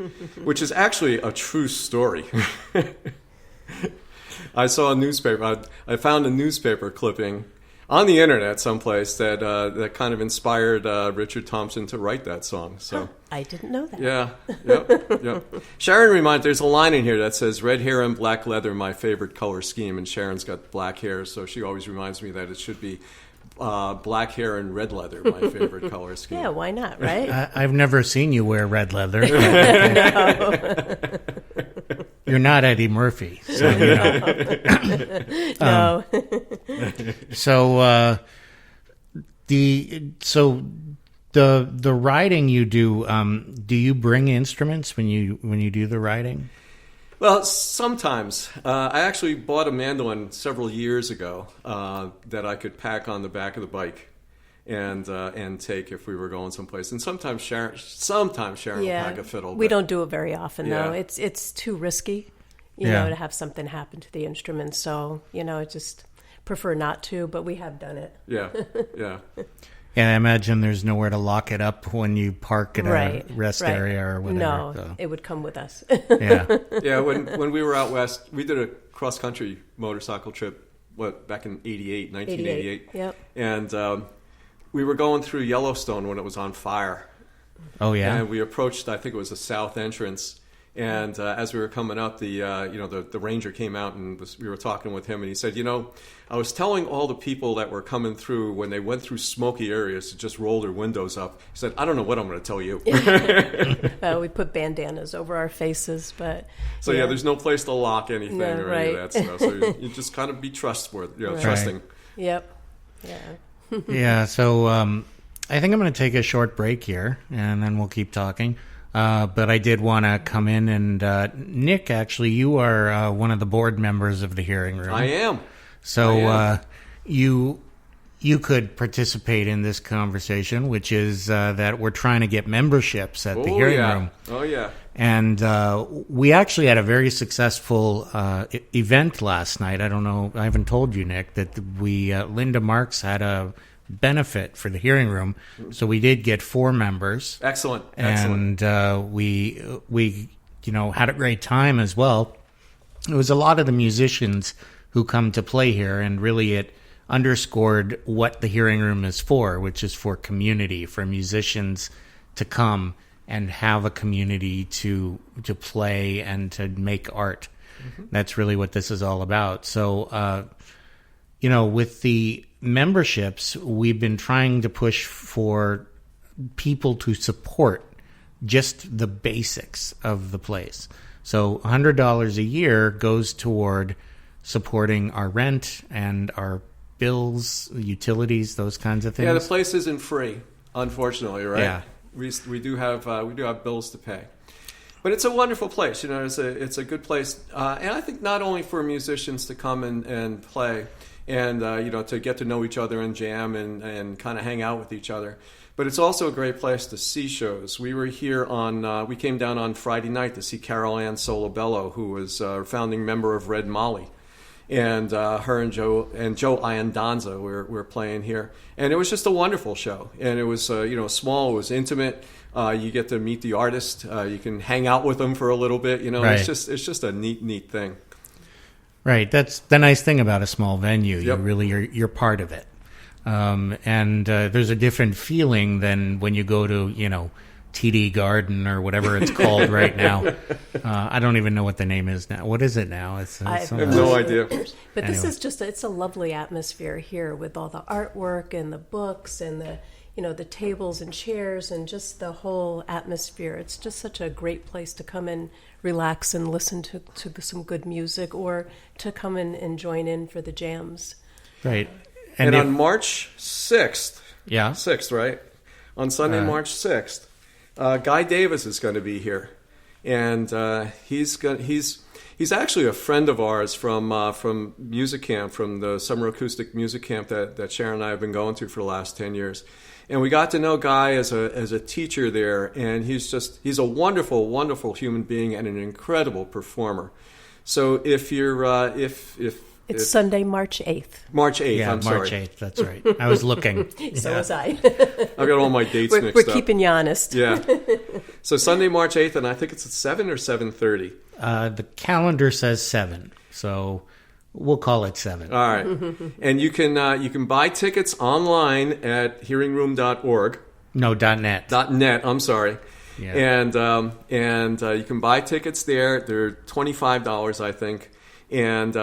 which is actually a true story. I saw a newspaper. I found a newspaper clipping on the internet someplace that that kind of inspired Richard Thompson to write that song. So I didn't know that. yeah, yep. Sharon reminds. There's a line in here that says, "Red hair and black leather, my favorite color scheme." And Sharon's got black hair, so she always reminds me that it should be black hair and red leather, my favorite color scheme. Yeah, why not, right? I've never seen you wear red leather. You're not Eddie Murphy, so you know. No. So the riding you do you bring instruments when you do the riding? Well, sometimes. I actually bought a mandolin several years ago that I could pack on the back of the bike and take if we were going someplace. And sometimes Sharon will pack a fiddle. We don't do it very often, though. Yeah. It's too risky, you Yeah. know, to have something happen to the instrument. So, you know, I just prefer not to, but we have done it. Yeah. And I imagine there's nowhere to lock it up when you park at a rest area or whatever. No, so. it would come with us. Yeah. Yeah, when we were out west, we did a cross-country motorcycle trip, back in 1988. Yep. And we were going through Yellowstone when it was on fire. Oh, yeah? And we approached, I think it was the south entrance. And as we were coming up, the ranger came out and we were talking with him, and he said, I was telling all the people that were coming through when they went through smoky areas to just roll their windows up. He said, I don't know what I'm going to tell you. We put bandanas over our faces, but So yeah, there's no place to lock anything No, or any of right. that stuff. So you just kind of be trustworthy, Right. trusting. Yep. Yeah. Yeah, so I think I'm going to take a short break here, and then we'll keep talking. But I did want to come in, and Nick, actually, you are one of the board members of the hearing room. I am. So you could participate in this conversation, which is that we're trying to get memberships at the hearing room. Oh, yeah. And we actually had a very successful event last night. I don't know, I haven't told you, Nick, that Linda Marks had a benefit for the hearing room. So we did get 4 members. Excellent. And we had a great time as well. It was a lot of the musicians who come to play here, and really it underscored what the hearing room is for, which is for community, for musicians to come and have a community to play and to make art. Mm-hmm. That's really what this is all about. So, with the memberships, we've been trying to push for people to support just the basics of the place. So $100 a year goes toward supporting our rent and our bills, utilities, those kinds of things. Yeah, the place isn't free, unfortunately, right? Yeah. We do have bills to pay. But it's a wonderful place. You know, it's a good place, and I think not only for musicians to come and play, and to get to know each other and jam and kind of hang out with each other, but it's also a great place to see shows. We were here we came down on Friday night to see Carol Ann Solobello, who was a founding member of Red Molly. And her and Joe Iandanza were playing here, and it was just a wonderful show. And it was small, it was intimate. You get to meet the artist. You can hang out with them for a little bit. Right. It's just a neat thing. Right, that's the nice thing about a small venue. Yep. You're part of it, and there's a different feeling than when you go to TD Garden or whatever it's called right now. I don't even know what the name is now. What is it now? I have no idea. But anyway. This is it's a lovely atmosphere here with all the artwork and the books and the tables and chairs and just the whole atmosphere. It's just such a great place to come and relax and listen to some good music, or to come in and join in for the jams. Right. And on March 6th, yeah, 6th, right? On Sunday, March 6th, Guy Davis is going to be here, and he's actually a friend of ours from music camp, from the summer acoustic music camp that Sharon and I have been going to for the last 10 years. And we got to know Guy as a teacher there, and he's a wonderful, wonderful human being and an incredible performer. So if you're it's Sunday, March 8th. March 8th, yeah, I'm March sorry. 8th, that's right. I was looking. So was I. I've got all my dates mixed We're up. keeping you honest. Yeah. So Sunday, March 8th, and I think it's at 7 or 7:30. The calendar says 7, so we'll call it 7. All right. And you can buy tickets online at hearingroom.org. No, .net. .net, I'm sorry. Yeah. And you can buy tickets there. They're $25, I think. And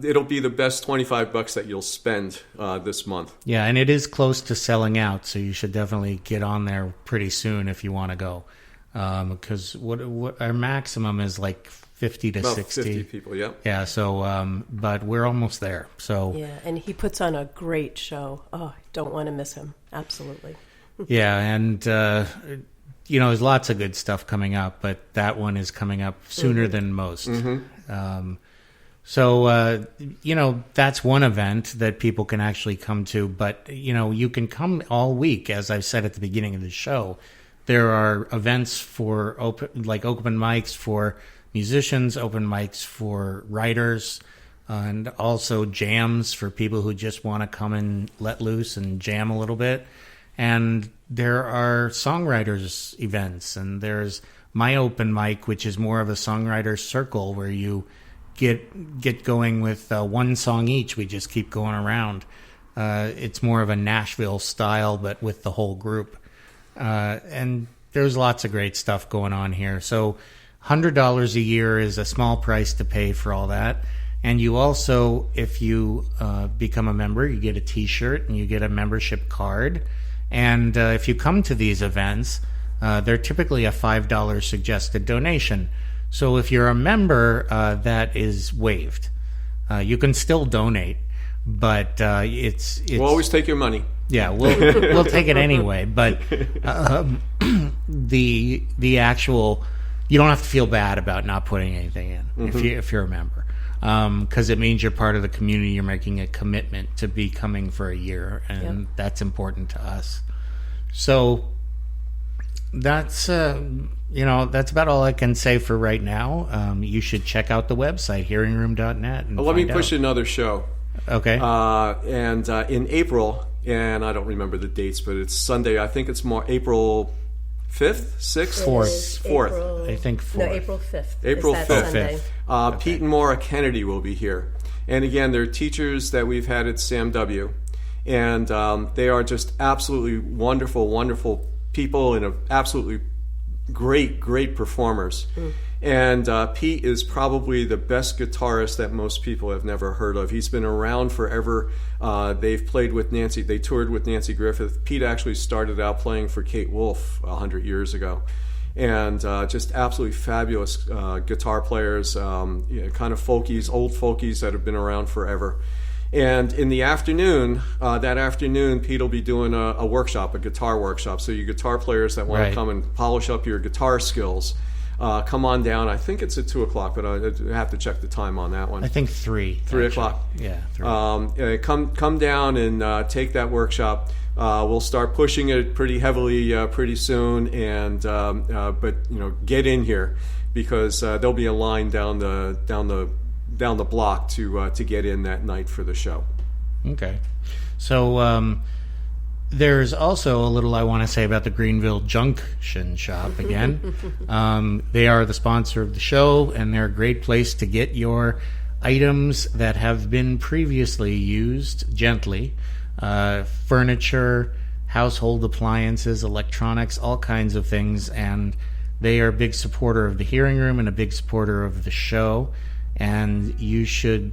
it'll be the best $25 that you'll spend this month. Yeah, and it is close to selling out, so you should definitely get on there pretty soon if you want to go. Because what our maximum is like 50 to About 60. 50 people, yep. Yeah, so, but we're almost there. So yeah, and he puts on a great show. Oh, don't want to miss him. Absolutely. Yeah, and, there's lots of good stuff coming up, but that one is coming up sooner than most. Mm-hmm. So, that's one event that people can actually come to, but, you can come all week, as I've said at the beginning of the show. There are events for open mics for musicians, open mics for writers, and also jams for people who just want to come and let loose and jam a little bit. And there are songwriters events, and there's my open mic, which is more of a songwriter's circle where you get going with one song each. We just keep going around. It's more of a Nashville style, but with the whole group. And there's lots of great stuff going on here. So $100 a year is a small price to pay for all that. And you also, if you become a member, you get a T-shirt and you get a membership card. And if you come to these events, they're typically a $5 suggested donation. So if you're a member, that is waived. You can still donate, but it's we'll always take your money. Yeah, we'll take it anyway. But the actual, you don't have to feel bad about not putting anything in if you're a member, because it means you're part of the community. You're making a commitment to be coming for a year, and that's important to us. So that's that's about all I can say for right now. You should check out the website hearingroom.net. And let me push another show. Okay. And in April, and I don't remember the dates, but it's Sunday. I think it's more April 5th, 6th, 4th. I think 4th. No, April 5th. April is 5th. that Sunday. Okay. Pete and Maura Kennedy will be here. And again, they're teachers that we've had at Sam W. And they are just absolutely wonderful, wonderful people in an absolutely great performers. And Pete is probably the best guitarist that most people have never heard of. He's been around forever. They've played with Nancy. They toured with Nancy Griffith. Pete actually started out playing for Kate Wolf 100 years ago. And just absolutely fabulous guitar players, kind of folkies, old folkies that have been around forever. And in the afternoon, Pete will be doing a workshop, a guitar workshop. So you guitar players that want to come and polish up your guitar skills, come on down. I think it's at 2 o'clock, but I have to check the time on that one. I think 3. 3 o'clock. Yeah, 3. Come down and take that workshop. We'll start pushing it pretty heavily pretty soon, and but get in here, because there'll be a line down the block to get in that night for the show. Okay, so there's also a little I want to say about the Greenville Junction Shop again. They are the sponsor of the show, and they're a great place to get your items that have been previously used gently. Furniture, household appliances, electronics, all kinds of things, and they are a big supporter of the Hearing Room and a big supporter of the show, and you should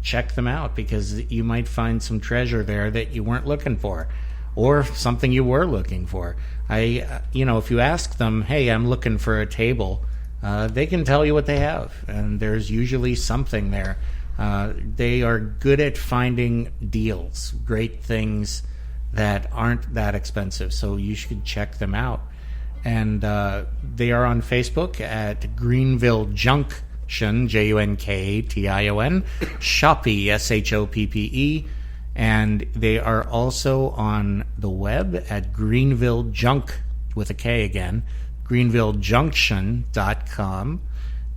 check them out, because you might find some treasure there that you weren't looking for, or something you were looking for. If you ask them, hey, I'm looking for a table, they can tell you what they have, and there's usually something there. They are good at finding deals, great things that aren't that expensive, so you should check them out. And they are on Facebook at Greenville Junction, Junction, Shoppe, Shoppe, and they are also on the web at Greenville Junk, with a K again, greenvillejunction.com.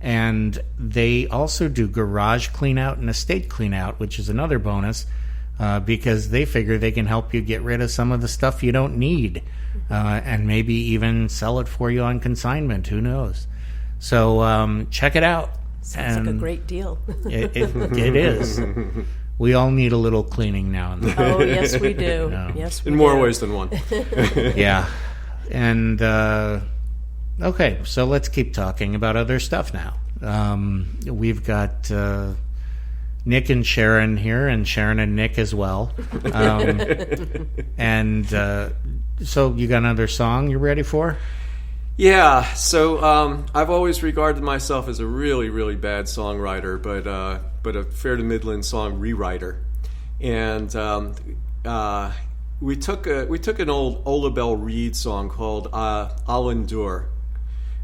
And they also do garage clean out and estate clean out, which is another bonus, because they figure they can help you get rid of some of the stuff you don't need, and maybe even sell it for you on consignment. Who knows? So check it out. Sounds like a great deal. It is. We all need a little cleaning now and then. Oh, yes, we do. Yes, we do. In more ways than one. Yeah. And okay, so let's keep talking about other stuff now. We've got Nick and Sharon here, and Sharon and Nick as well. And so you got another song you're ready for? Yeah, so I've always regarded myself as a really, really bad songwriter, but a fair to middling song rewriter. And we took an old Ola Belle Reed song called "I'll Endure,"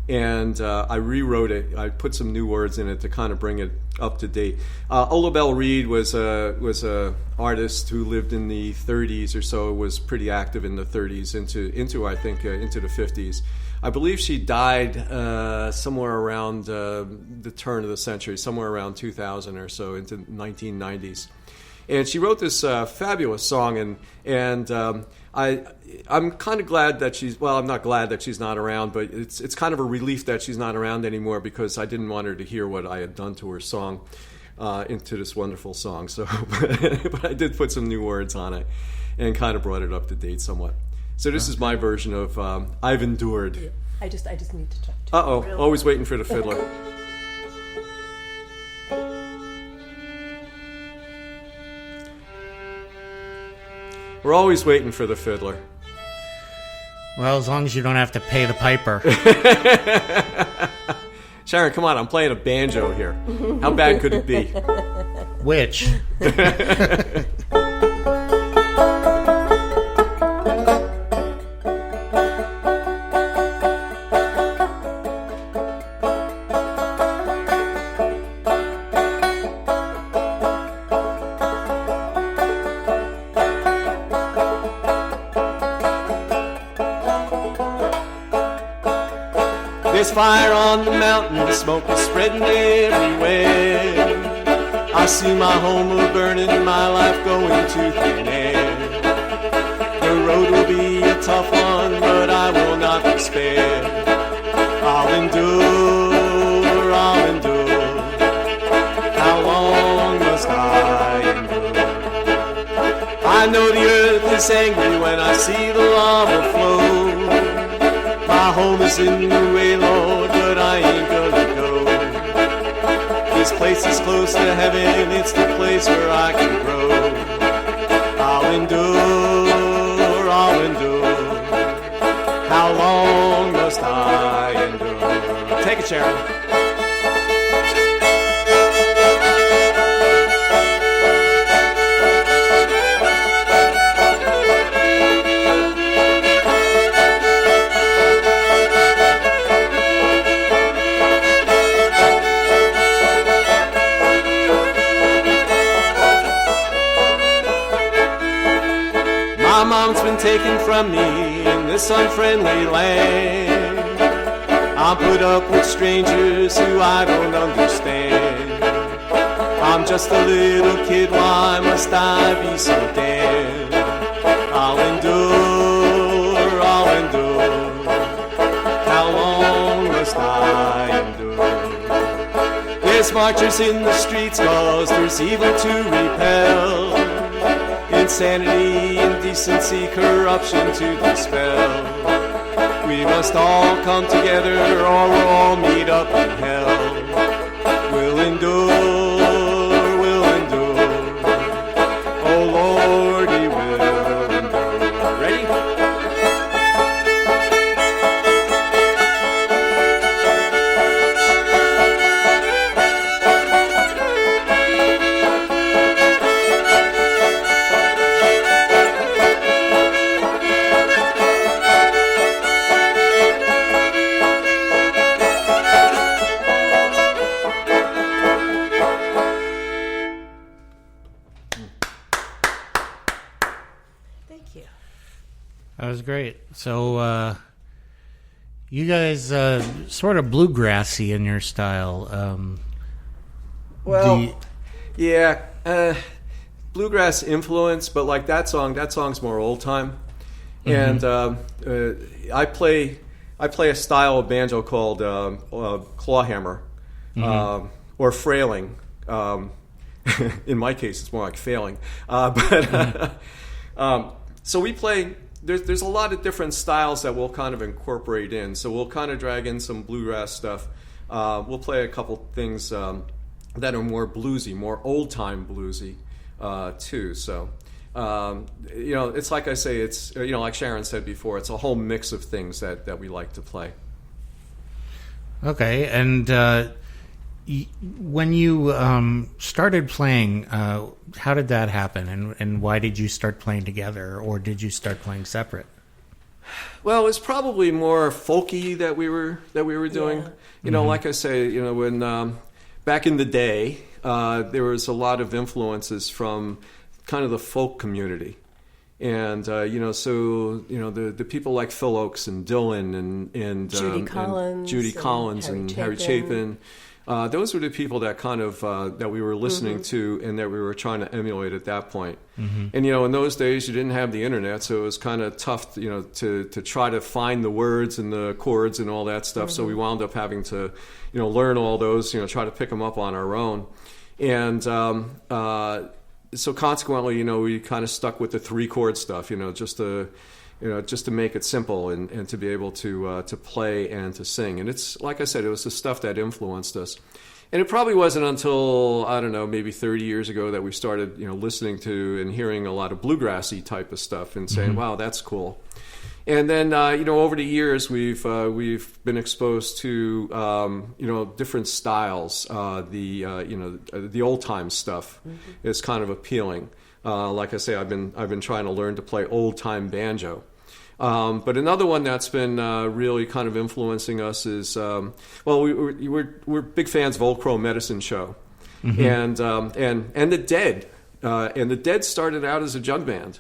and I rewrote it. I put some new words in it to kind of bring it up to date. Ola Belle Reed was a artist who lived in the 30s or so. Was pretty active in the 30s into the 50s. I believe she died somewhere around the turn of the century, somewhere around 2000 or so, into 1990s. And she wrote this fabulous song, and I'm kind of glad that I'm not glad that she's not around, but it's kind of a relief that she's not around anymore, because I didn't want her to hear what I had done to her song, into this wonderful song. So, but I did put some new words on it and kind of brought it up to date somewhat. So this is my version of "I've Endured." Yeah. I just need to check. Always waiting for the fiddler. We're always waiting for the fiddler. Well, as long as you don't have to pay the piper. Sharon, come on, I'm playing a banjo here. How bad could it be? Which? There's fire on the mountain, the smoke is spreading everywhere. I see my home burning, my life going to thin air. The road will be a tough one, but I will not despair. I'll endure, I'll endure. How long must I endure? I know the earth is angry when I see the lava flow. My home is in the way, Lord, but I ain't gonna go. This place is close to heaven, it's the place where I can grow. I'll endure, I'll endure. How long must I endure? Take it, Sharon. My mom's been taken from me in this unfriendly land. I'm put up with strangers who I don't understand. I'm just a little kid, why must I be so damned? I'll endure, I'll endure. How long must I endure? There's marchers in the streets, cause there's evil to repel. Insanity, indecency, corruption to dispel. We must all come together or we'll all meet up in hell. We'll endure, we'll endure. Oh Lordy, we'll endure. Ready? Thank you. That was great. So, you guys sort of bluegrassy in your style. Well, yeah, bluegrass influence, but like that song's more old time. And I play a style of banjo called clawhammer or frailing. In my case, it's more like failing. So we play. There's a lot of different styles that we'll kind of incorporate in. So we'll kind of drag in some bluegrass stuff. We'll play a couple things that are more bluesy, more old time bluesy too. So it's like I say, it's like Sharon said before, it's a whole mix of things that we like to play. Okay, and when you started playing, how did that happen, and why did you start playing together, or did you start playing separate? Well, it was probably more folky that we were doing. Yeah. Like I say, when back in the day, there was a lot of influences from kind of the folk community, and the people like Phil Oakes and Dylan and Judy Collins and Harry Chapin. Those were the people that kind of that we were listening to and that we were trying to emulate at that point. And in those days you didn't have the internet, so it was kind of tough, to try to find the words and the chords and all that stuff. So we wound up having to, learn all those, try to pick them up on our own. And so consequently, we kind of stuck with the 3-chord stuff, just to make it simple and to be able to play and to sing. And it's, like I said, it was the stuff that influenced us. And it probably wasn't until, I don't know, maybe 30 years ago that we started, listening to and hearing a lot of bluegrassy type of stuff and saying, wow, that's cool. And then, over the years, we've been exposed to, different styles. The old time stuff is kind of appealing. Like I say, I've been trying to learn to play old time banjo. But another one that's been really kind of influencing us is we're big fans of Old Crow Medicine Show, and the Dead, and the Dead started out as a jug band.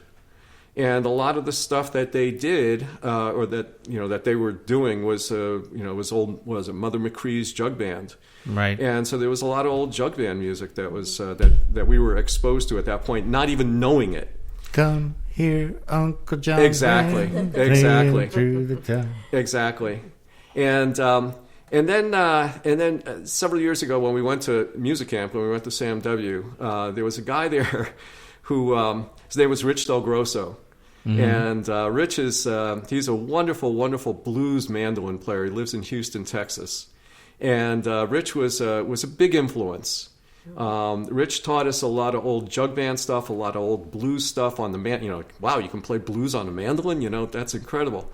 And a lot of the stuff that they did, or that they were doing, was Mother McCree's jug band, right? And so there was a lot of old jug band music that was that we were exposed to at that point, not even knowing it. Come here, Uncle John. Exactly. Through the town. Exactly. And then several years ago, when we went to music camp, when we went to Sam W, there was a guy there who his name was Rich Del Grosso. And Rich is he's a wonderful, wonderful blues mandolin player. He lives in Houston, Texas. And Rich was a big influence. Rich taught us a lot of old jug band stuff, a lot of old blues stuff on the wow, you can play blues on a mandolin, that's incredible.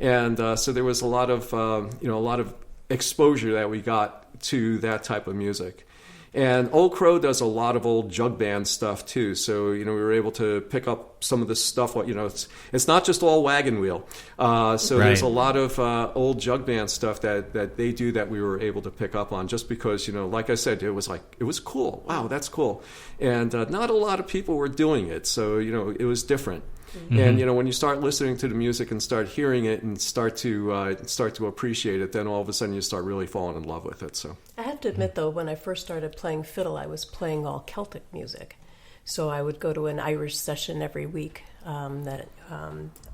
And so there was a lot of exposure that we got to that type of music. And Old Crow does a lot of old jug band stuff too. So, we were able to pick up some of this stuff. It's not just all wagon wheel. So there's a lot of old jug band stuff that they do that we were able to pick up on just because, like I said, it was cool. Wow, that's cool. And not a lot of people were doing it. So, it was different. Mm-hmm. And when you start listening to the music and start hearing it and start to appreciate it, then all of a sudden you start really falling in love with it. So I have to admit, though, when I first started playing fiddle, I was playing all Celtic music. So I would go to an Irish session every week that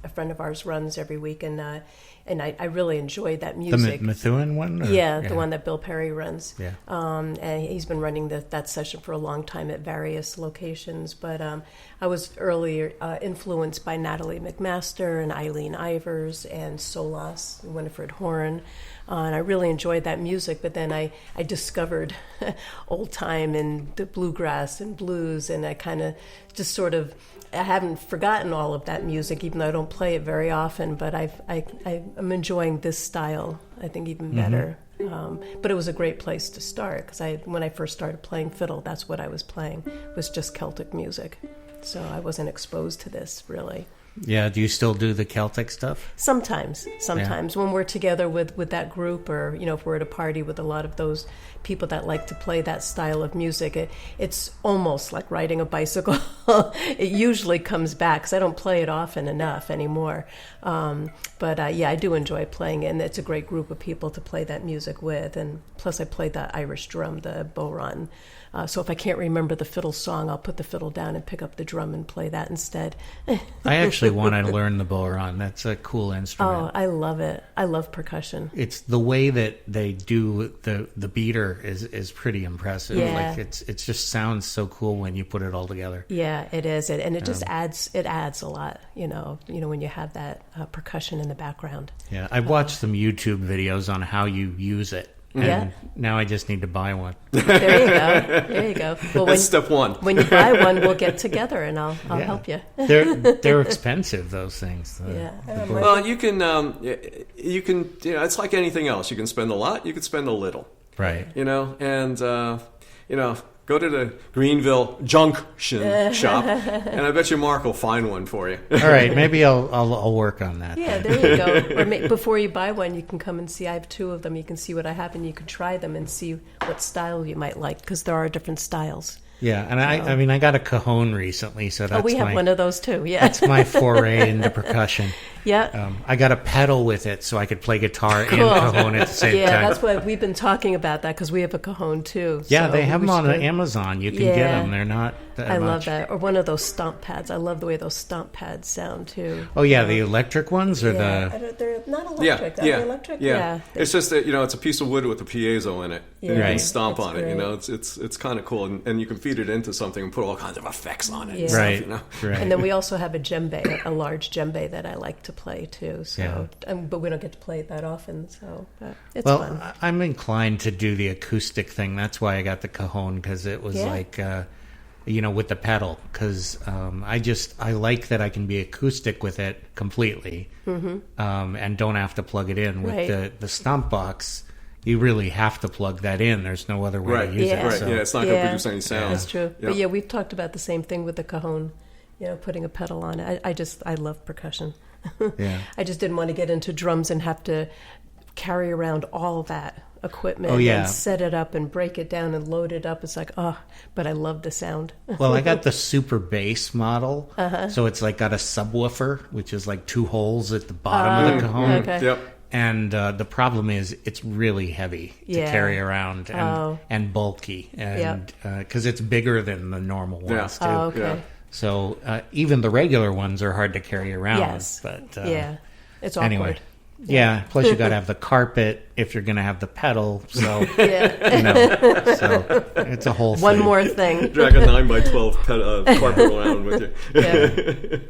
a friend of ours runs every week, and I really enjoyed that music. The Methuen one? Yeah, the one that Bill Perry runs. Yeah. And he's been running that session for a long time at various locations. But I was earlier influenced by Natalie McMaster and Eileen Ivers and Solas and Winifred Horn. And I really enjoyed that music, but then I discovered old time and the bluegrass and blues, and I kind of just sort of, I haven't forgotten all of that music, even though I don't play it very often, but I'm enjoying this style, I think, even better. But it was a great place to start, because when I first started playing fiddle, that's what I was playing, was just Celtic music. So I wasn't exposed to this, really. Yeah, do you still do the Celtic stuff? Sometimes. When we're together with that group, or if we're at a party with a lot of those people that like to play that style of music, it's almost like riding a bicycle. It usually comes back, because I don't play it often enough anymore. But I do enjoy playing it, and it's a great group of people to play that music with. And plus I play the Irish drum, the bodhrán. So if I can't remember the fiddle song, I'll put the fiddle down and pick up the drum and play that instead. I actually want to learn the bodhrán. That's a cool instrument. Oh, I love it. I love percussion. It's the way that they do the beater is pretty impressive. Yeah. Like it just sounds so cool when you put it all together. Yeah, it is. And it just adds a lot, when you have that percussion in the background. Yeah, I watched some YouTube videos on how you use it. And now I just need to buy one. There you go. Well, that's step one. When you buy one, we'll get together and I'll help you. They're expensive, those things. Well, you can it's like anything else. You can spend a lot, you can spend a little. Right. And go to the Greenville Junction shop, and I bet you Mark will find one for you. All right, maybe I'll work on that. Yeah, there you go. Or before you buy one, you can come and see. I have 2 of them. You can see what I have, and you can try them and see what style you might like, because there are different styles. Yeah, and I got a cajon recently, so that's we have one of those too. Yeah, that's my foray into percussion. Yeah, I got a pedal with it, so I could play guitar and cajon at the same time. Yeah, that's what we've been talking about, that, because we have a cajon too. Yeah, they have them on Amazon. You can get them. They're not that much. Love that. Or one of those stomp pads. I love the way those stomp pads sound too. Oh yeah, the electric ones, or they're not electric. Are they electric? Yeah. It's just that it's a piece of wood with a piezo in it. Yeah. And you can stomp That's on great. it. It's kind of cool, and you can feed it into something and put all kinds of effects on it. Yeah. And stuff, Right. And then we also have a djembe, a large djembe that I like to play too. So, but we don't get to play it that often. So it's fun. Well, I'm inclined to do the acoustic thing. That's why I got the cajon, because it was like, with the pedal. Because I like that I can be acoustic with it completely, and don't have to plug it in. With the stomp box, you really have to plug that in. There's no other way to use it. Right. So. Yeah, it's not going to produce any sound. That's true. But we've talked about the same thing with the cajon. Putting a pedal on it. I love percussion. Yeah. I just didn't want to get into drums and have to carry around all that equipment and set it up and break it down and load it up. It's like, but I love the sound. Well, I got the super bass model, so it's like got a subwoofer, which is like 2 holes at the bottom of the cajon. Okay. Yep. And the problem is it's really heavy to carry around and bulky, and because it's bigger than the normal ones too. Oh, okay. Yeah. So even the regular ones are hard to carry around. Yes. But it's awkward. anyway. Yeah. Plus you got to have the carpet if you're going to have the pedal. So so it's a whole thing. One more thing. Drag a 9x12 carpet around with you.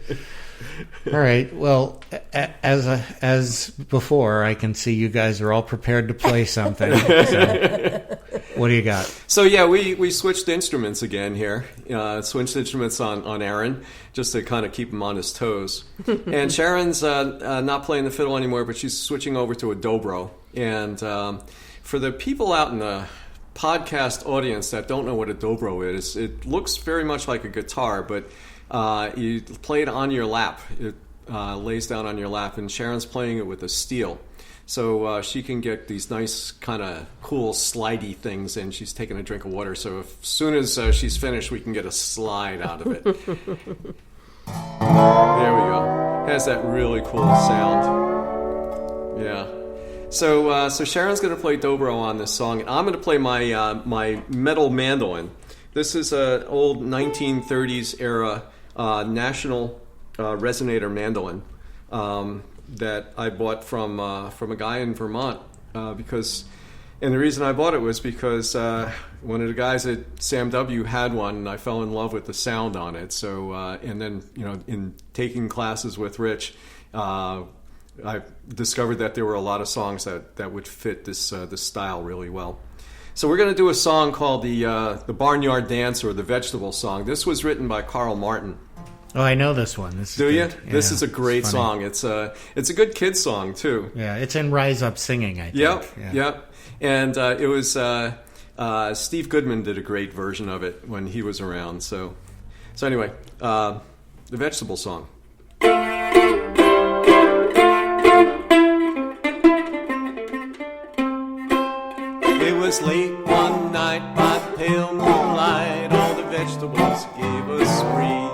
All right. Well, as before, I can see you guys are all prepared to play something. So, what do you got? So yeah, we switched instruments again here. Switched instruments on Aaron just to kind of keep him on his toes. And Sharon's not playing the fiddle anymore, but she's switching over to a dobro. And for the people out in the podcast audience that don't know what a dobro is, it looks very much like a guitar, but you play it on your lap. It lays down on your lap, and Sharon's playing it with a steel. So she can get these nice kind of cool slidey things, and she's taking a drink of water. So as soon as she's finished, we can get a slide out of it. There we go. It has that really cool sound. Yeah. So Sharon's going to play dobro on this song, and I'm going to play my metal mandolin. This is an old 1930s era National resonator mandolin that I bought from a guy in Vermont because, and the reason I bought it was because one of the guys at Sam W had one, and I fell in love with the sound on it. So and then in taking classes with Rich, I discovered that there were a lot of songs that would fit this style really well. So we're going to do a song called the Barnyard Dance, or the Vegetable Song. This was written by Carl Martin. Oh, I know this one. Do you? Yeah, this is a great song. It's a good kid song too. Yeah, it's in Rise Up Singing, I think. Yep. And it was Steve Goodman did a great version of it when he was around. So anyway, the Vegetable Song. It was late one night by the pale moonlight, all the vegetables gave us free.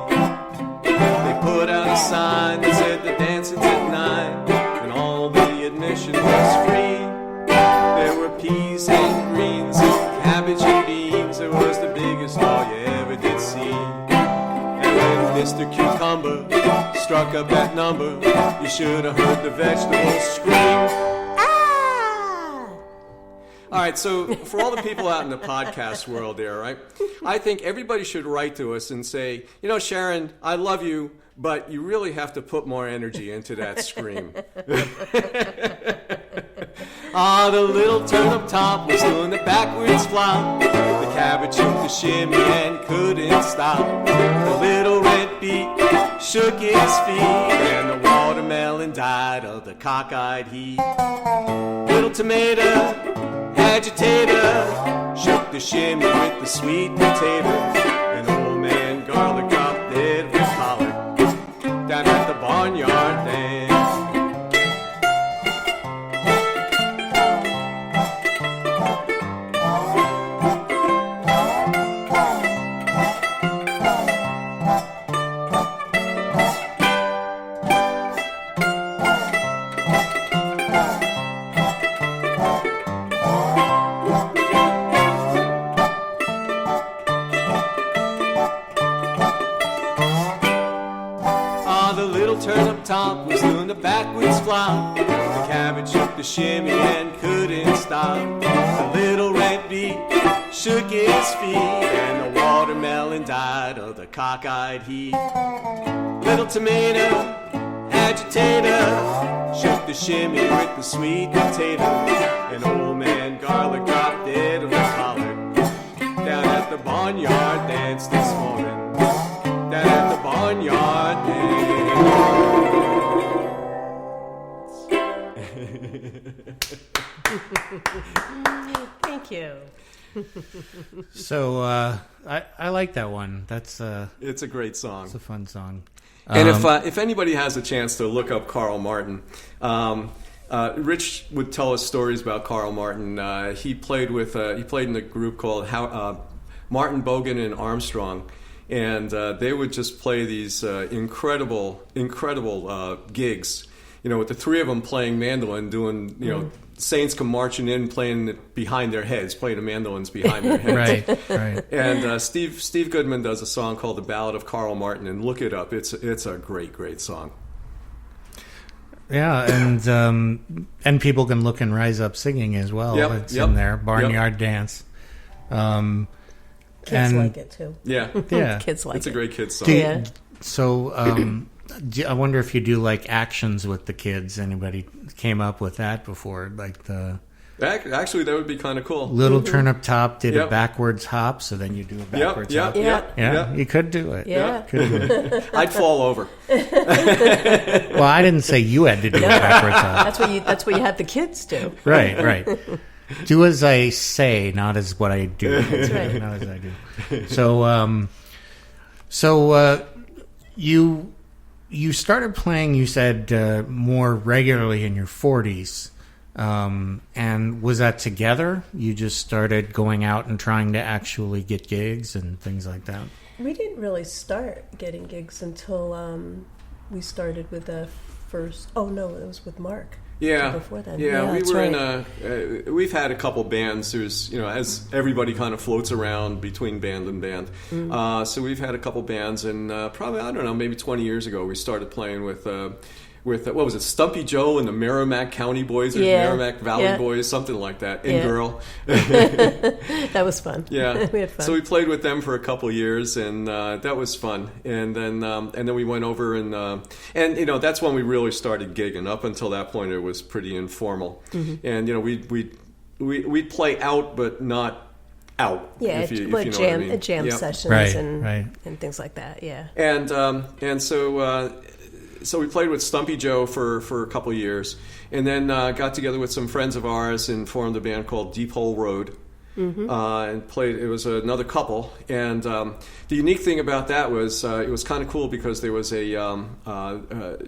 They put out a sign that said the dancing's at 9, and all the admission was free. There were peas and greens and cabbage and beans. It was the biggest haul you ever did see. And when Mr. Cucumber struck up that number, you should have heard the vegetables scream. All right, so for all the people out in the podcast world there, right, I think everybody should write to us and say, Sharon, I love you, but you really have to put more energy into that scream. The little turnip top was doing the backwards flop. The cabbage shook the shimmy and couldn't stop. The little red beet shook his feet, and the watermelon died of the cockeyed heat. Little tomato agitator shook the shimmy with the sweet potato, and old man garlic dropped dead with colic down at the barnyard dance. Top was doing the backwards flop. The cabbage shook the shimmy and couldn't stop. The little red beet shook his feet, and the watermelon died of the cockeyed heat. Little tomato agitator shook the shimmy with the sweet potato, and old man garlic dropped dead of the colic down at the barnyard dance this morning. Down at the barnyard dance. Thank you. So I like that one. It's a great song. It's a fun song. And if anybody has a chance to look up Carl Martin, Rich would tell us stories about Carl Martin. He played in a group called Martin, Bogan, and Armstrong, and they would just play these incredible gigs. With the three of them playing mandolin, doing Saints come marching in, playing it behind their heads, playing the mandolins behind their heads. Right. And Steve Goodman does a song called "The Ballad of Carl Martin," and look it up. It's a great song. Yeah, and people can look and Rise Up Singing as well. Yep, it's in there. Barnyard Dance. Kids like it too. Yeah. Kids like it. It's a great kids song. So I wonder if you do like actions with the kids. Anybody came up with that before? Like the Actually, that would be kind of cool. little turnip top did a Yep. backwards hop, so then you do a backwards hop. Yeah. You could do it. Yeah. Could do it. I'd fall over. Well, I didn't say you had to do a backwards hop. That's what you have the kids do. Right. Do as I say, not as what I do. That's right. Not as I do. So you started playing, you said, more regularly in your 40s. And was that together? You just started going out and trying to actually get gigs and things like that? We didn't really start getting gigs until we started with the first. Oh no, it was with Mark. Yeah. Before then. Yeah, we that's were right. we've had a couple bands. There's, as everybody kind of floats around between band and band. So we've had a couple bands, and probably, I don't know, maybe 20 years ago, we started playing with what was it, Stumpy Joe and the Merrimack County Boys, or Merrimack Valley Boys, something like that, Girl. That was fun. Yeah. We had fun. So we played with them for a couple years, and that was fun. And then we went over and that's when we really started gigging. Up until that point, it was pretty informal. And we'd play out, but not out. Yeah, if you know what I mean. Jam Yep. sessions Right. and things like that. Yeah. And so we played with Stumpy Joe for a couple of years, and then got together with some friends of ours and formed a band called Deep Hole Road. And played. It was another couple, and the unique thing about that was it was kind of cool because there was a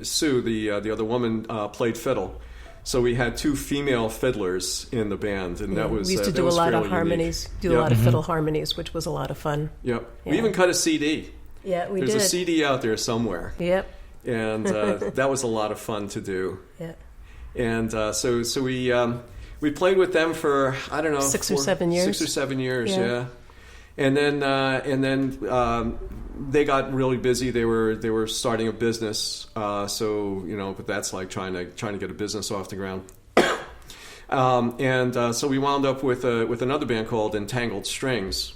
Sue, the other woman, played fiddle. So we had two female fiddlers in the band, and that was we used to that do a was lot of fairly harmonies, unique. a lot of fiddle harmonies, which was a lot of fun. Yep. Yeah. We even cut a CD. Yeah, we There's did. a CD out there somewhere. Yep. And that was a lot of fun to do. Yeah. And so we played with them for, I don't know, 6 or 7 years. 6 or 7 years, Yeah. yeah. And then they got really busy. They were starting a business. But that's like trying to get a business off the ground. So we wound up with another band called Entangled Strings.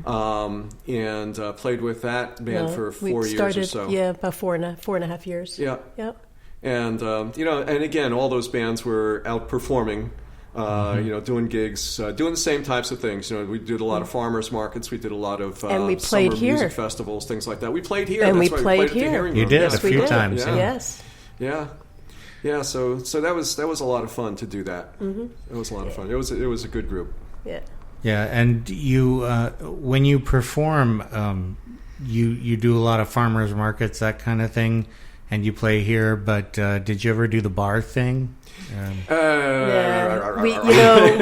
And played with that band for 4 years or so. Yeah, about four and a half years. Yeah. Yep. And and again, all those bands were out performing, doing gigs, doing the same types of things. We did a lot of farmers markets. We did a lot of and we played summer here. music festivals, things like that. We played here. And That's we right. played We played here. at the Hearing You Room. did Yes, a few times. Yeah. Yes. Yeah. So that was a lot of fun to do that. It was a lot of fun. It was a good group. Yeah. Yeah, and you when you perform, you do a lot of farmers markets, that kind of thing, and you play here. But did you ever do the bar thing? Yeah.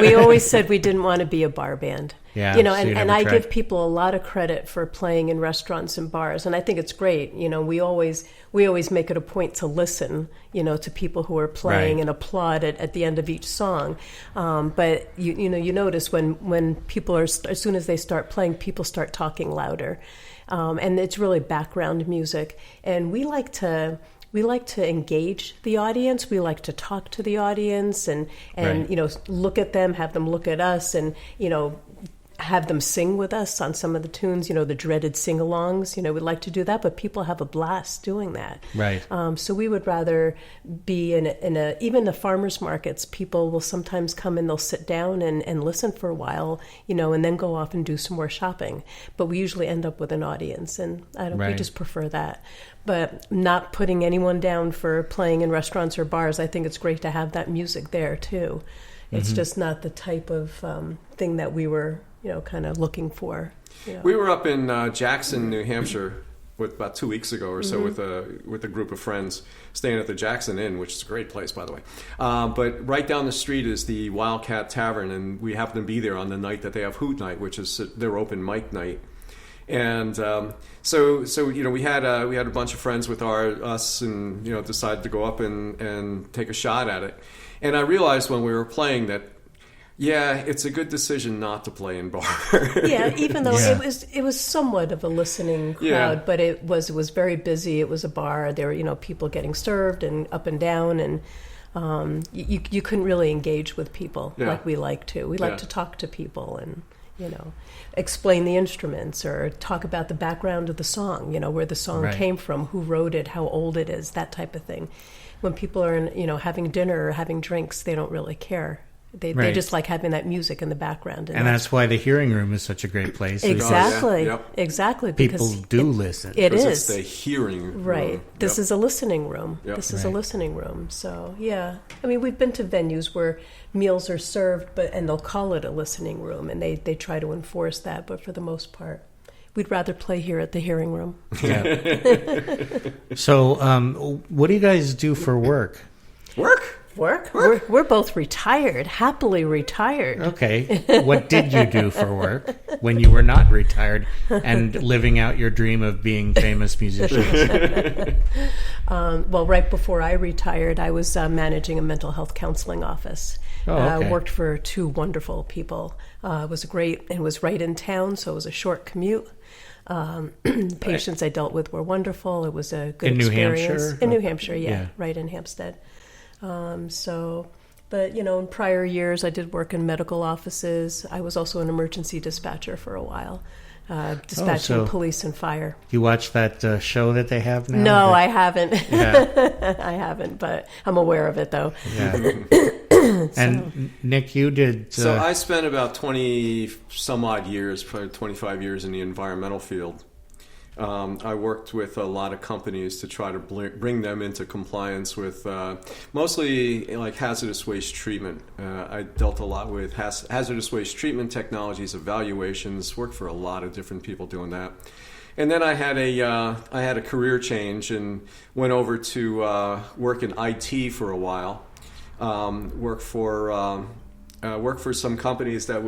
We always said we didn't want to be a bar band. Yeah, so never I tried. give people a lot of credit for playing in restaurants and bars, and I think it's great. We always make it a point to listen, to people who are playing Right. and applaud at the end of each song. But you notice when people are as soon as they start playing, people start talking louder, and it's really background music, and we like to engage the audience. We like to talk to the audience and Right. Look at them, have them look at us, and have them sing with us on some of the tunes, the dreaded sing-alongs. We'd like to do that, but people have a blast doing that. Right. So we would rather be in a even the farmers markets, people will sometimes come and they'll sit down and listen for a while, and then go off and do some more shopping. But we usually end up with an audience, and we Right. just prefer that. But not putting anyone down for playing in restaurants or bars, I think it's great to have that music there too. It's just not the type of thing that we were, kind of looking for. We were up in Jackson, New Hampshire, about 2 weeks ago or so with a group of friends staying at the Jackson Inn, which is a great place, by the way. But right down the street is the Wildcat Tavern, and we happened to be there on the night that they have Hoot Night, which is their open mic night. And so we had a bunch of friends with us, and decided to go up and take a shot at it. And I realized when we were playing that, yeah, it's a good decision not to play in bar. Yeah, even though Yeah. it was somewhat of a listening crowd, Yeah. but it was very busy. It was a bar. There were people getting served and up and down, and you couldn't really engage with people Yeah. like we like to. We like Yeah. to talk to people and explain the instruments or talk about the background of the song, where the song Right. came from, who wrote it, how old it is, that type of thing. When people are, having dinner or having drinks, they don't really care. They Right. just like having that music in the background. And that's why the hearing room is such a great place. exactly, Yep. exactly. People Because do listen. It Because is. it's the hearing Right. room. This Yep. is a listening room. Yep. This is a Right. listening room. So, yeah. I mean, we've been to venues where meals are served, and they'll call it a listening room, and they try to enforce that. But for the most part, we'd rather play here at the hearing room. Yeah. So, what do you guys do for work? Work? Work? We're both retired, happily retired. Okay. What did you do for work when you were not retired and living out your dream of being famous musicians? Well, right before I retired, I was managing a mental health counseling office. Oh, okay. Worked for two wonderful people. It was great. It was right in town, so it was a short commute. Patients I dealt with were wonderful. It was a good In New experience. Hampshire? In New Hampshire, yeah, Yeah. right in Hampstead. But in prior years, I did work in medical offices. I was also an emergency dispatcher for a while, dispatching so- police and fire. You watch that show that they have now? No, I haven't. Yeah. I haven't, but I'm aware of it, though. Yeah. And Nick, you did. So I spent about 20 some odd years, probably 25 years in the environmental field. I worked with a lot of companies to try to bring them into compliance with mostly like hazardous waste treatment. I dealt a lot with hazardous waste treatment technologies, evaluations, worked for a lot of different people doing that. And then I had a career change and went over to work in IT for a while. Work for some companies that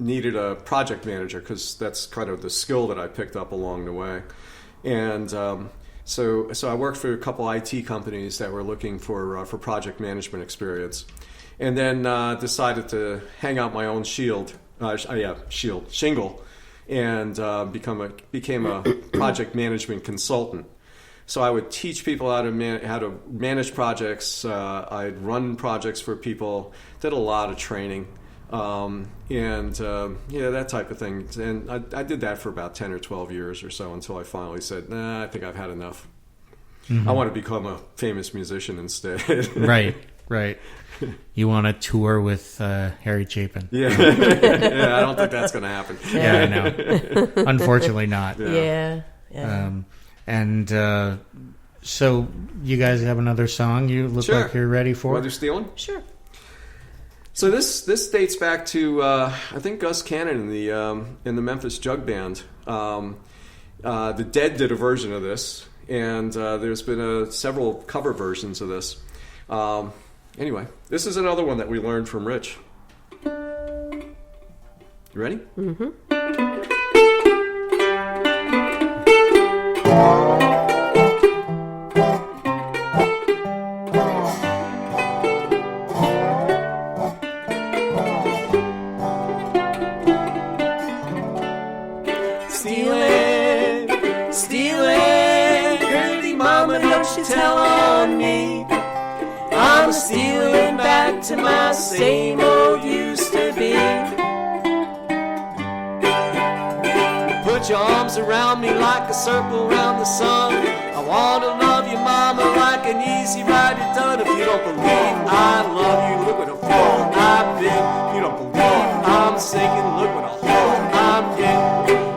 needed a project manager because that's kind of the skill that I picked up along the way. And so I worked for a couple IT companies that were looking for project management experience, and then decided to hang out my own shingle, and became a project management consultant. So I would teach people how to manage projects. I'd run projects for people. Did a lot of training, that type of thing. And I did that for about 10 or 12 years or so until I finally said, "Nah, I think I've had enough. I want to become a famous musician instead." Right. You want to tour with Harry Chapin? Yeah, I don't think that's going to happen. Yeah, I know. Unfortunately, not. Yeah. So you guys have another song you look Sure. like you're ready for? Weather Stealing? Sure. So this dates back to I think Gus Cannon in the Memphis Jug Band. The Dead did a version of this, and there's been several cover versions of this. Anyway, this is another one that we learned from Rich. You ready? Mm-hmm. Tell on me, I'm stealing back to my same old used to be. Put your arms around me like a circle around the sun. I want to love you, mama, like an easy ride it done. If you don't believe I love you, look what a fool I've been. If you don't believe I'm sinking, look what a hole I'm in.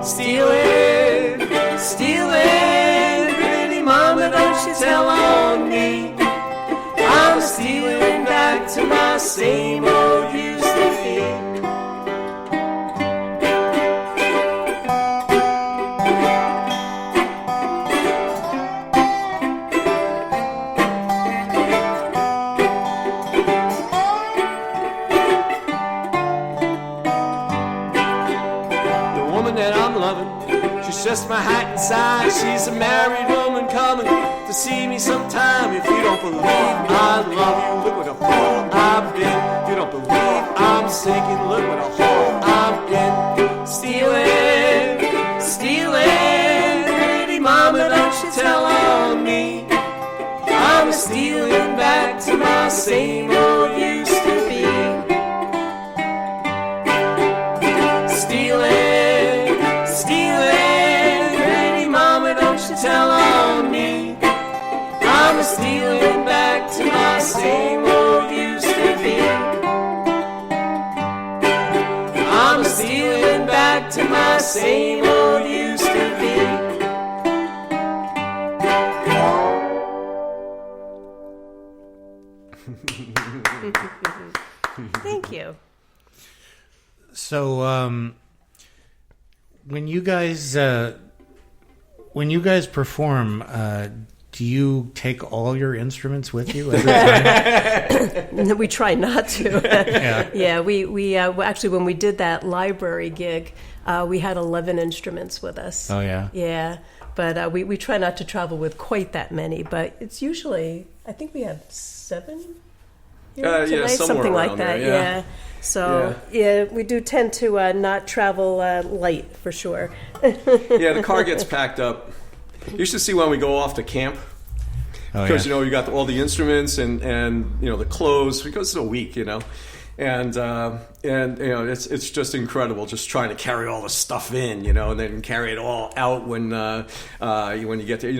Stealing, stealing, pretty mama, don't you tell on me. I'm stealing back to my same old used to be. Just my height and size. She's a married woman coming to see me sometime. If you don't believe I love you, look what a fool I've been. If you don't believe I'm sinking, look what a hole I'm in. Stealing, stealing, pretty mama, don't you tell on me. I'm stealing back to my same old used to be. to my same old used to be. Thank you. So, when you guys perform, do you take all your instruments with you every time? We try not to. Yeah. Yeah, we actually, when we did that library gig, we had 11 instruments with us. Oh, yeah? Yeah, but we try not to travel with quite that many, but it's usually, I think we have 7 here Yeah, tonight, somewhere something like around that, there, yeah. yeah. So, yeah, we do tend to not travel light, for sure. Yeah, the car gets packed up. You should see when we go off to camp. Oh, Because, yeah. you got all the instruments and the clothes, because it's a week, And it's just incredible just trying to carry all the stuff in, and then carry it all out when you get there.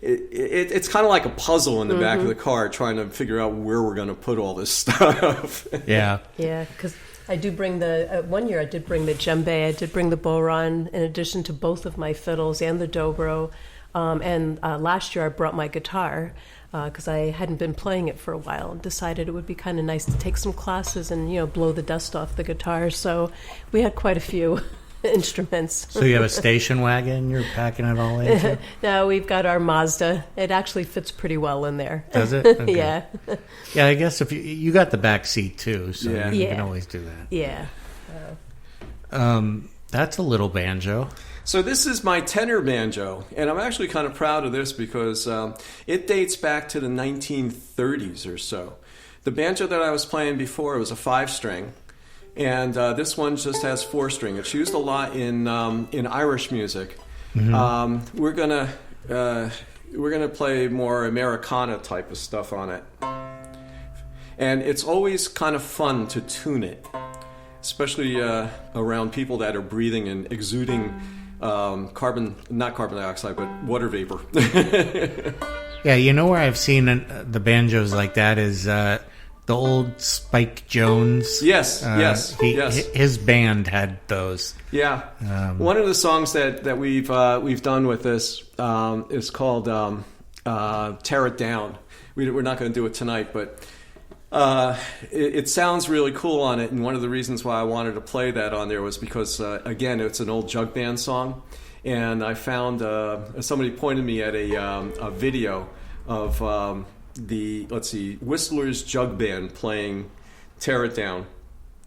It's kind of like a puzzle in the back of the car trying to figure out where we're going to put all this stuff. Yeah. Yeah, because I do bring one year I did bring the djembe, I did bring the boron, in addition to both of my fiddles and the dobro. And last year I brought my guitar because I hadn't been playing it for a while and decided it would be kind of nice to take some classes and, blow the dust off the guitar. So we had quite a few instruments. So you have a station wagon you're packing it all into? No, we've got our Mazda. It actually fits pretty well in there. Does it? Okay. Yeah. Yeah, I guess if you got the back seat too, so Yeah. you Yeah. can always do that. Yeah. That's a little banjo. So this is my tenor banjo, and I'm actually kind of proud of this because it dates back to the 1930s or so. The banjo that I was playing before, it was a 5-string, and this one just has 4-string. It's used a lot in Irish music. Mm-hmm. We're gonna play more Americana type of stuff on it, and it's always kind of fun to tune it, especially around people that are breathing and exuding. Not carbon dioxide, but water vapor. Yeah, where I've seen the banjos like that is the old Spike Jones. Yes. His band had those. Yeah. One of the songs that we've done with this is called "Tear It Down." We're not going to do it tonight, but it sounds really cool on it, and one of the reasons why I wanted to play that on there was because, again, it's an old jug band song, and I found somebody pointed me at a video of Whistler's Jug Band playing "Tear It Down,"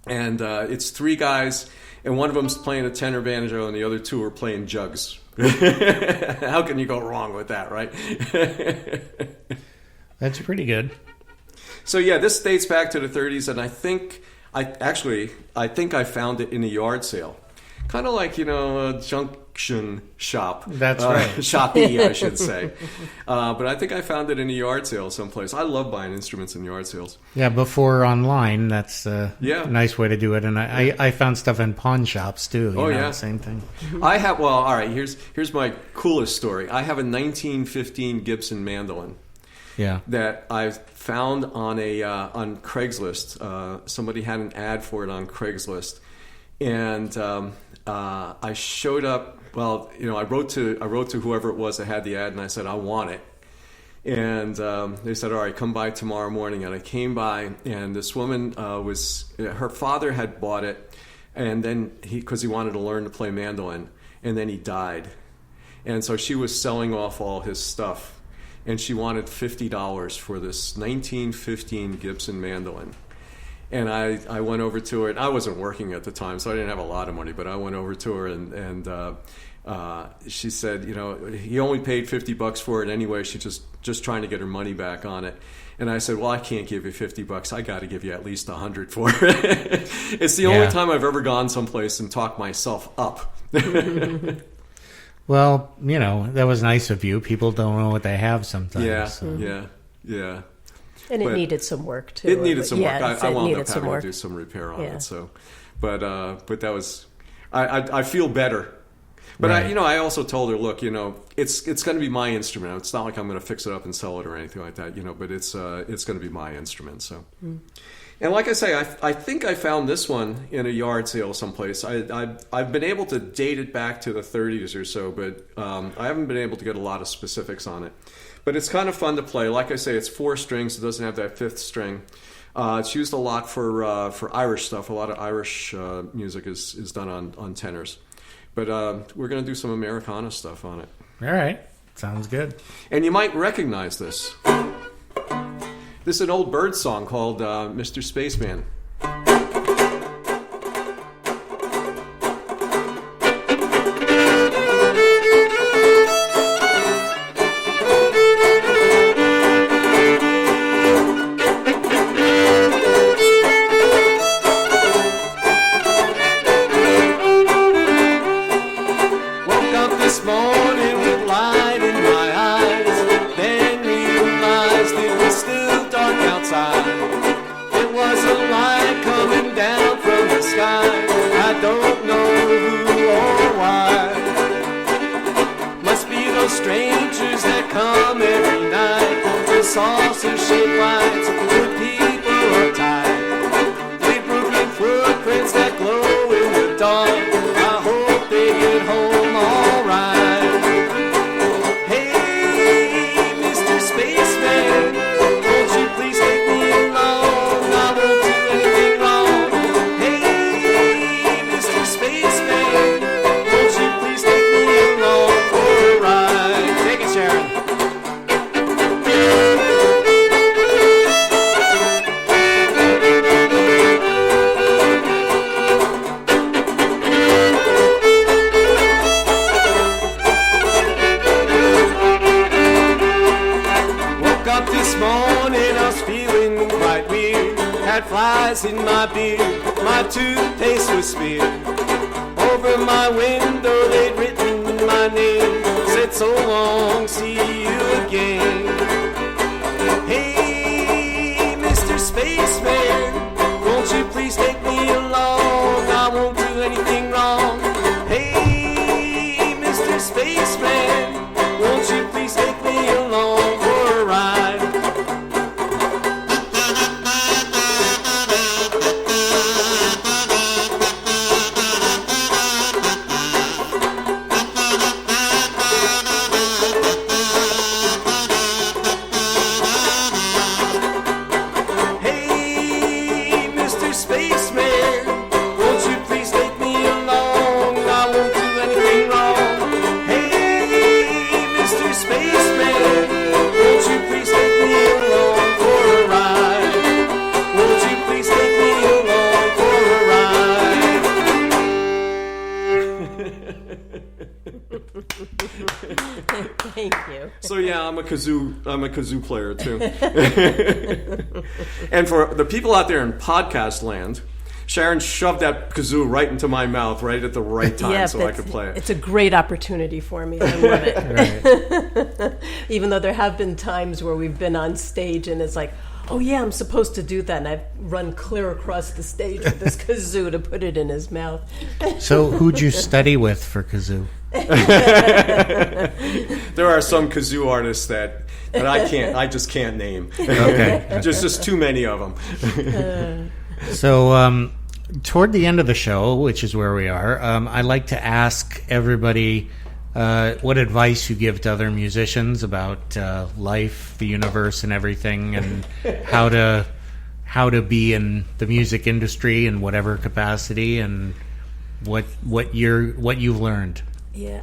and it's 3 guys, and one of them's playing a tenor banjo, and the other 2 are playing jugs. How can you go wrong with that, right? That's pretty good. So yeah, this dates back to the 30s, and I think I found it in a yard sale, kind of like a junction shop. That's right, shoppy, I should say. But I think I found it in a yard sale someplace. I love buying instruments in yard sales. Yeah, before online, that's a Yeah. nice way to do it. And I found stuff in pawn shops too. Yeah, same thing. I have. Well, all right. Here's my coolest story. I have a 1915 Gibson mandolin. Yeah. That I found on Craigslist. Somebody had an ad for it on Craigslist, and I showed up. Well, I wrote to whoever it was that had the ad, and I said I want it. And they said, all right, come by tomorrow morning. And I came by, and this woman her father had bought it, and then because he wanted to learn to play mandolin, and then he died, and so she was selling off all his stuff. And she wanted $50 for this 1915 Gibson mandolin. And I went over to her, and I wasn't working at the time, so I didn't have a lot of money, but I went over to her, and she said, he only paid $50 for it anyway. She's just trying to get her money back on it. And I said, well, I can't give you $50. I got to give you at least $100 for it. It's the only time I've ever gone someplace and talked myself up. Well, that was nice of you. People don't know what they have sometimes. Yeah, so. yeah. And But it needed some work too. It needed some work. Yes, I it wound needed up some having work. to do some repair on Yeah. it. So, but that was, I feel better. But Right. I also told her, look, it's going to be my instrument. It's not like I'm going to fix it up and sell it or anything like that. But it's going to be my instrument. So, And like I say, I think I found this one in a yard sale someplace. I've been able to date it back to the 30s or so, but I haven't been able to get a lot of specifics on it. But it's kind of fun to play. Like I say, it's 4 strings. It doesn't have that 5th string. It's used a lot for Irish stuff. A lot of Irish music is done on tenors. But we're going to do some Americana stuff on it. All right. Sounds good. And you might recognize this. This is an old Bird song called Mr. Spaceman. Saucer-shaped lights with people uptight. They've broken footprints that glow in the dark. I hope they get home alright. Hey, Mr. Spaceman, won't you please take me along? I won't do anything wrong. Hey, Mr. Spaceman, won't you please take me along for a ride? Take it, Sharon. Flies in my beard, my toothpaste was smeared. Over my window they'd written my name, said so long, see you again. Hey, Mr. Spaceman, won't you please take me along? I won't do anything wrong. Hey, Mr. Spaceman, won't you please take me along for a ride? Thank you. So yeah, I'm a kazoo player too. And for the people out there in podcast land, Sharon shoved that kazoo right into my mouth right at the right time so I could play it. It's a great opportunity for me. I love it. Right. Even though there have been times where we've been on stage and it's like, oh yeah, I'm supposed to do that, and I've run clear across the stage with this kazoo to put it in his mouth. So who'd you study with for kazoo? There are some kazoo artists that I just can't name. Okay. just too many of them. So toward the end of the show, which is where we are, I like to ask everybody what advice you give to other musicians about life, the universe, and everything, and how to be in the music industry in whatever capacity, and what you've learned. Yeah,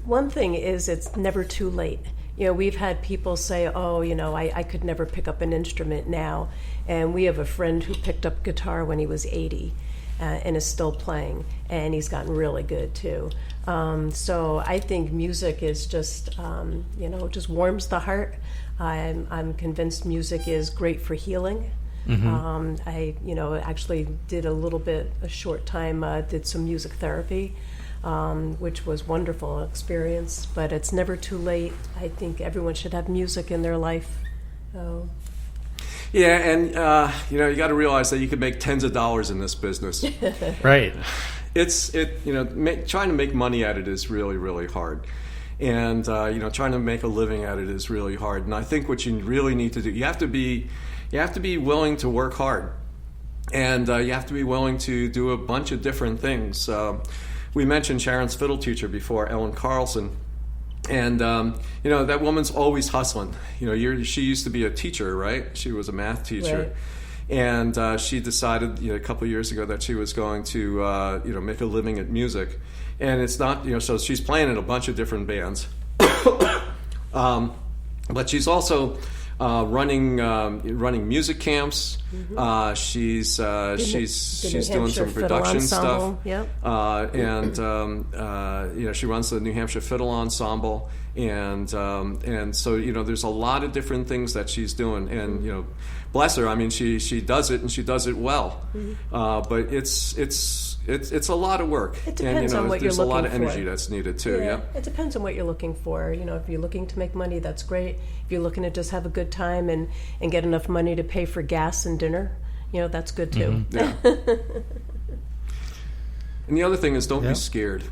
one thing is it's never too late. You know, we've had people say, oh, you know, I could never pick up an instrument now. And we have a friend who picked up guitar when he was 80 and is still playing. And he's gotten really good, too. So I think music is just, just warms the heart. I'm convinced music is great for healing. Mm-hmm. I actually did a short time, did some music therapy. Which was wonderful experience, but it's never too late. I think everyone should have music in their life. So. Yeah, and you got to realize that you can make tens of dollars in this business. Right. Trying to make money at it is really, really hard, and trying to make a living at it is really hard. And I think what you really need to do, you have to be willing to work hard. and you have to be willing to do a bunch of different things. We mentioned Sharon's fiddle teacher before, Ellen Carlson. And, that woman's always hustling. She used to be a teacher, right? She was a math teacher. Right. And she decided, a couple of years ago that she was going to, make a living at music. And it's not, so she's playing in a bunch of different bands. But she's also running music camps. Mm-hmm. She's doing some production stuff. Yep. She runs the New Hampshire Fiddle Ensemble, and so there's a lot of different things that she's doing, and bless her. I mean, she does it, and she does it well. Mm-hmm. But it's a lot of work. It depends on what you're looking for. There's a lot of energy that's needed too. Yeah. It depends on what you're looking for. If you're looking to make money, that's great. If you're looking to just have a good time and get enough money to pay for gas and dinner, that's good too. Mm-hmm. Yeah. And the other thing is, don't be scared.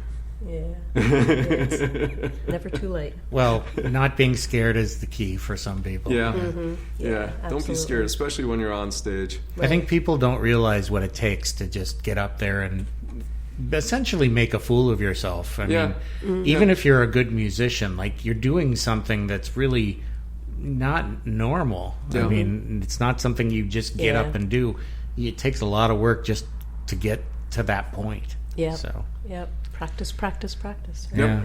Yeah. It's never too late. Well, not being scared is the key for some people. Yeah. Mm-hmm. Yeah. Don't be scared, especially when you're on stage. Right. I think people don't realize what it takes to just get up there and essentially make a fool of yourself. I mean, even if you're a good musician, like, you're doing something that's really not normal. Yeah. I mean, it's not something you just get up and do. It takes a lot of work just to get to that point. Yeah. So. Yep. Practice. Right? Yeah.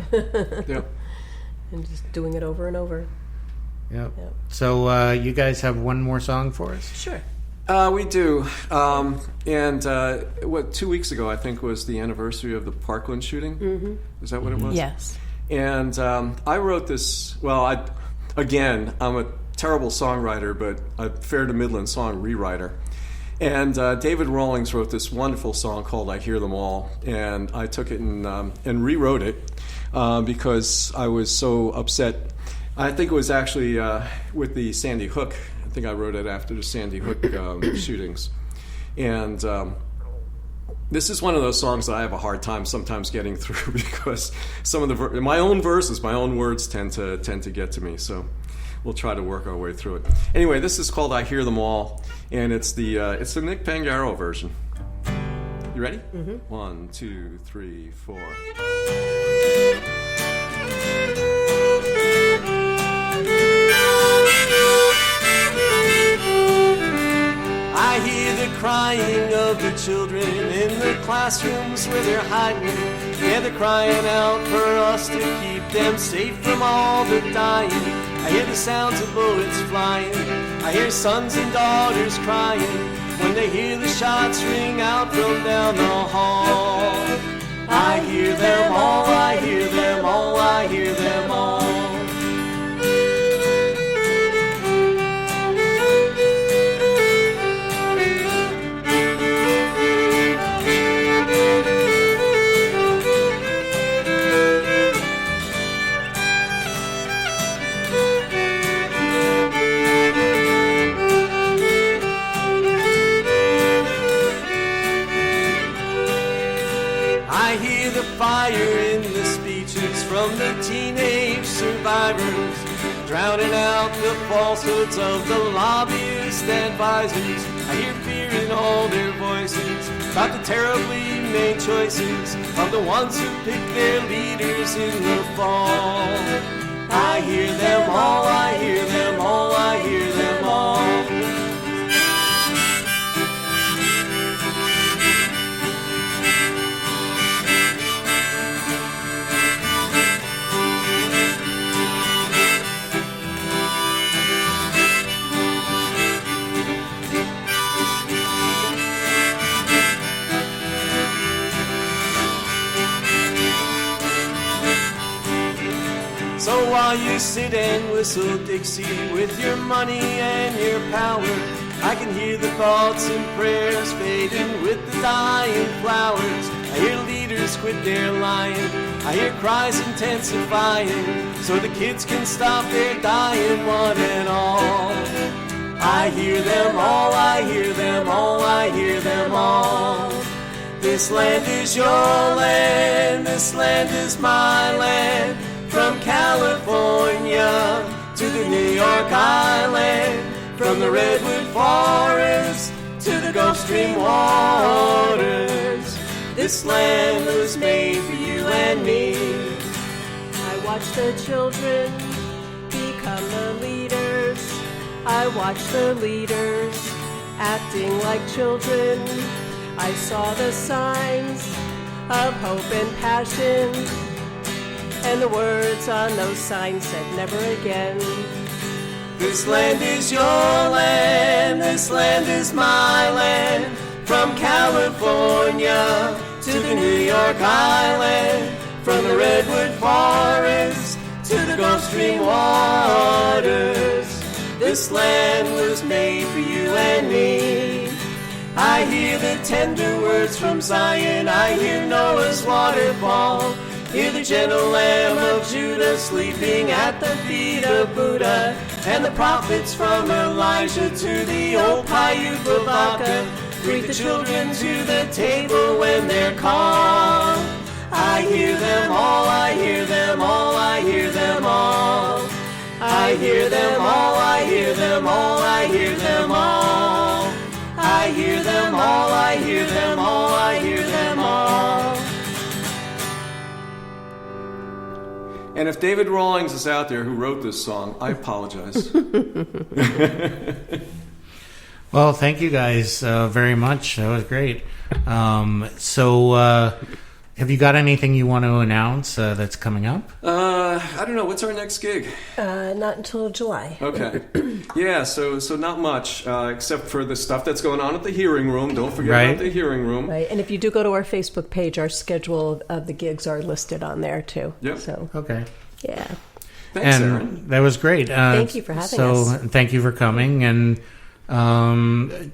Yep. And just doing it over and over. Yep. So you guys have one more song for us? Sure. We do. 2 weeks ago, I think, was the anniversary of the Parkland shooting. Mm-hmm. Is that what it was? Yes. And I wrote this. Well, I'm a terrible songwriter, but a fair to middling song rewriter. And David Rawlings wrote this wonderful song called "I Hear Them All," and I took it and rewrote it because I was so upset. I think it was actually with the Sandy Hook. I think I wrote it after the Sandy Hook shootings. And this is one of those songs that I have a hard time sometimes getting through because some of my own verses, my own words tend to get to me. So we'll try to work our way through it. Anyway, this is called "I Hear Them All," and it's the Nick Pangaro version. You ready? Mm-hmm. 1, 2, 3, 4. I hear the crying of the children in the classrooms where they're hiding. Yeah, they're crying out for us to keep them safe from all the dying. I hear the sounds of bullets flying. I hear sons and daughters crying when they hear the shots ring out from down the hall. I hear them all, I hear them all, I hear them all. Fire in the speeches from the teenage survivors, drowning out the falsehoods of the lobbyists' advisors. I hear fear in all their voices about the terribly made choices of the ones who pick their leaders in the fall. I hear them all, I hear them all, I hear them all. So while you sit and whistle Dixie with your money and your power, I can hear the thoughts and prayers fading with the dying flowers. I hear leaders quit their lying. I hear cries intensifying so the kids can stop their dying one and all. I hear them all, I hear them all, I hear them all. This land is your land, this land is my land. From California to the New York Island, from the redwood forest to the Gulf Stream waters. This land was made for you and me. I watch the children become the leaders. I watch the leaders acting like children. I saw the signs of hope and passion, and the words on those signs said never again. This land is your land, this land is my land. From California to the New York Island, from the Redwood Forest to the Gulf Stream waters. This land was made for you and me. I hear the tender words from Zion, I hear Noah's waterfall, hear the gentle Lamb of Judah sleeping at the feet of Buddha, and the prophets from Elijah to the old Paiute Vavaka greet the children to the table when they're called. I hear them all, I hear them all, I hear them all. I hear them all, I hear them all, I hear them all. I hear them all, I hear them all, I hear them all. And if David Rawlings is out there who wrote this song, I apologize. Well, thank you guys very much. That was great. Have you got anything you want to announce that's coming up? I don't know. What's our next gig? Not until July. Okay. Yeah, so not much, except for the stuff that's going on at the Hearing Room. Don't forget Right. about the Hearing Room. Right, and if you do go to our Facebook page, our schedule of the gigs are listed on there too. Yep. So, Okay. yeah. Thanks, And Sharon. that was great. Thank you for having us. So thank you for coming. And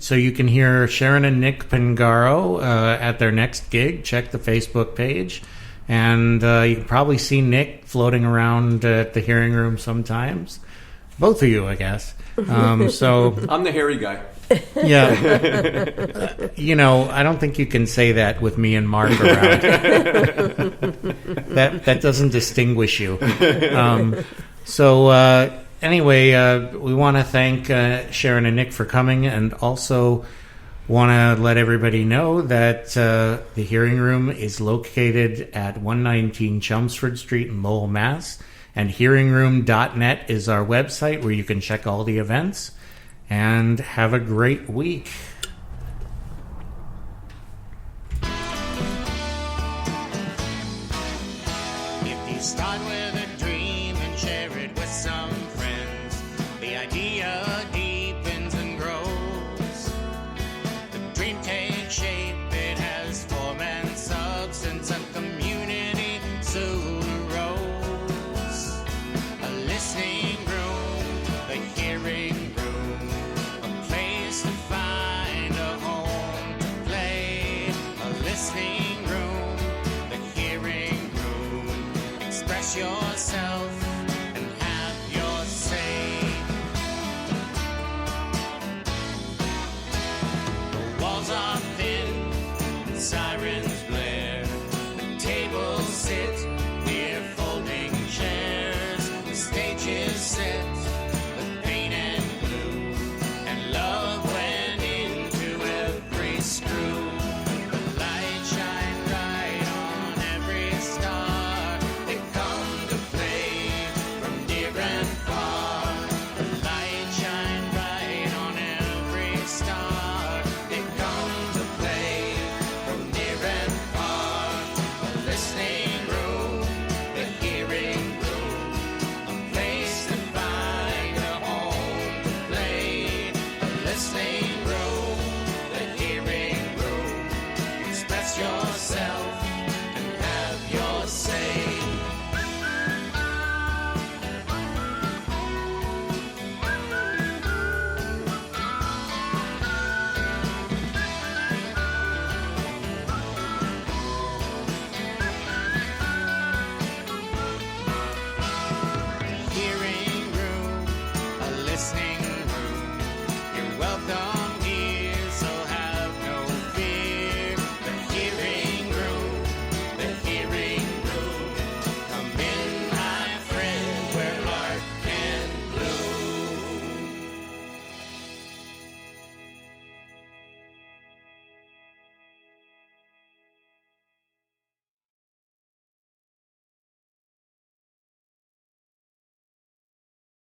so you can hear Sharon and Nick Pangaro at their next gig. Check the Facebook page. And you can probably see Nick floating around at the Hearing Room sometimes. Both of you, I guess. So, I'm the hairy guy. yeah. I don't think you can say that with me and Mark around. That doesn't distinguish you. Anyway, we want to thank Sharon and Nick for coming, and also want to let everybody know that the Hearing Room is located at 119 Chelmsford Street in Lowell, Mass. And hearingroom.net is our website where you can check all the events. And have a great week. If you start with a dream and share it with some friends, the idea deepens and grows. The dream takes shape, it has form and substance, a community soon arose. A listening room, the hearing room, a place to find a home to play. A listening room, the hearing room, express yourself and have your say. The walls are thin, sirens blare, the tables sit near folding chairs, the stage is set with paint and glue, and love went into every screw. The light shine bright on every star, they come to play from near and far. The light shine bright on every star, they come to play from near and far. A listening room, the hearing room, a place to find a home to play. A listening room, the hearing room, express your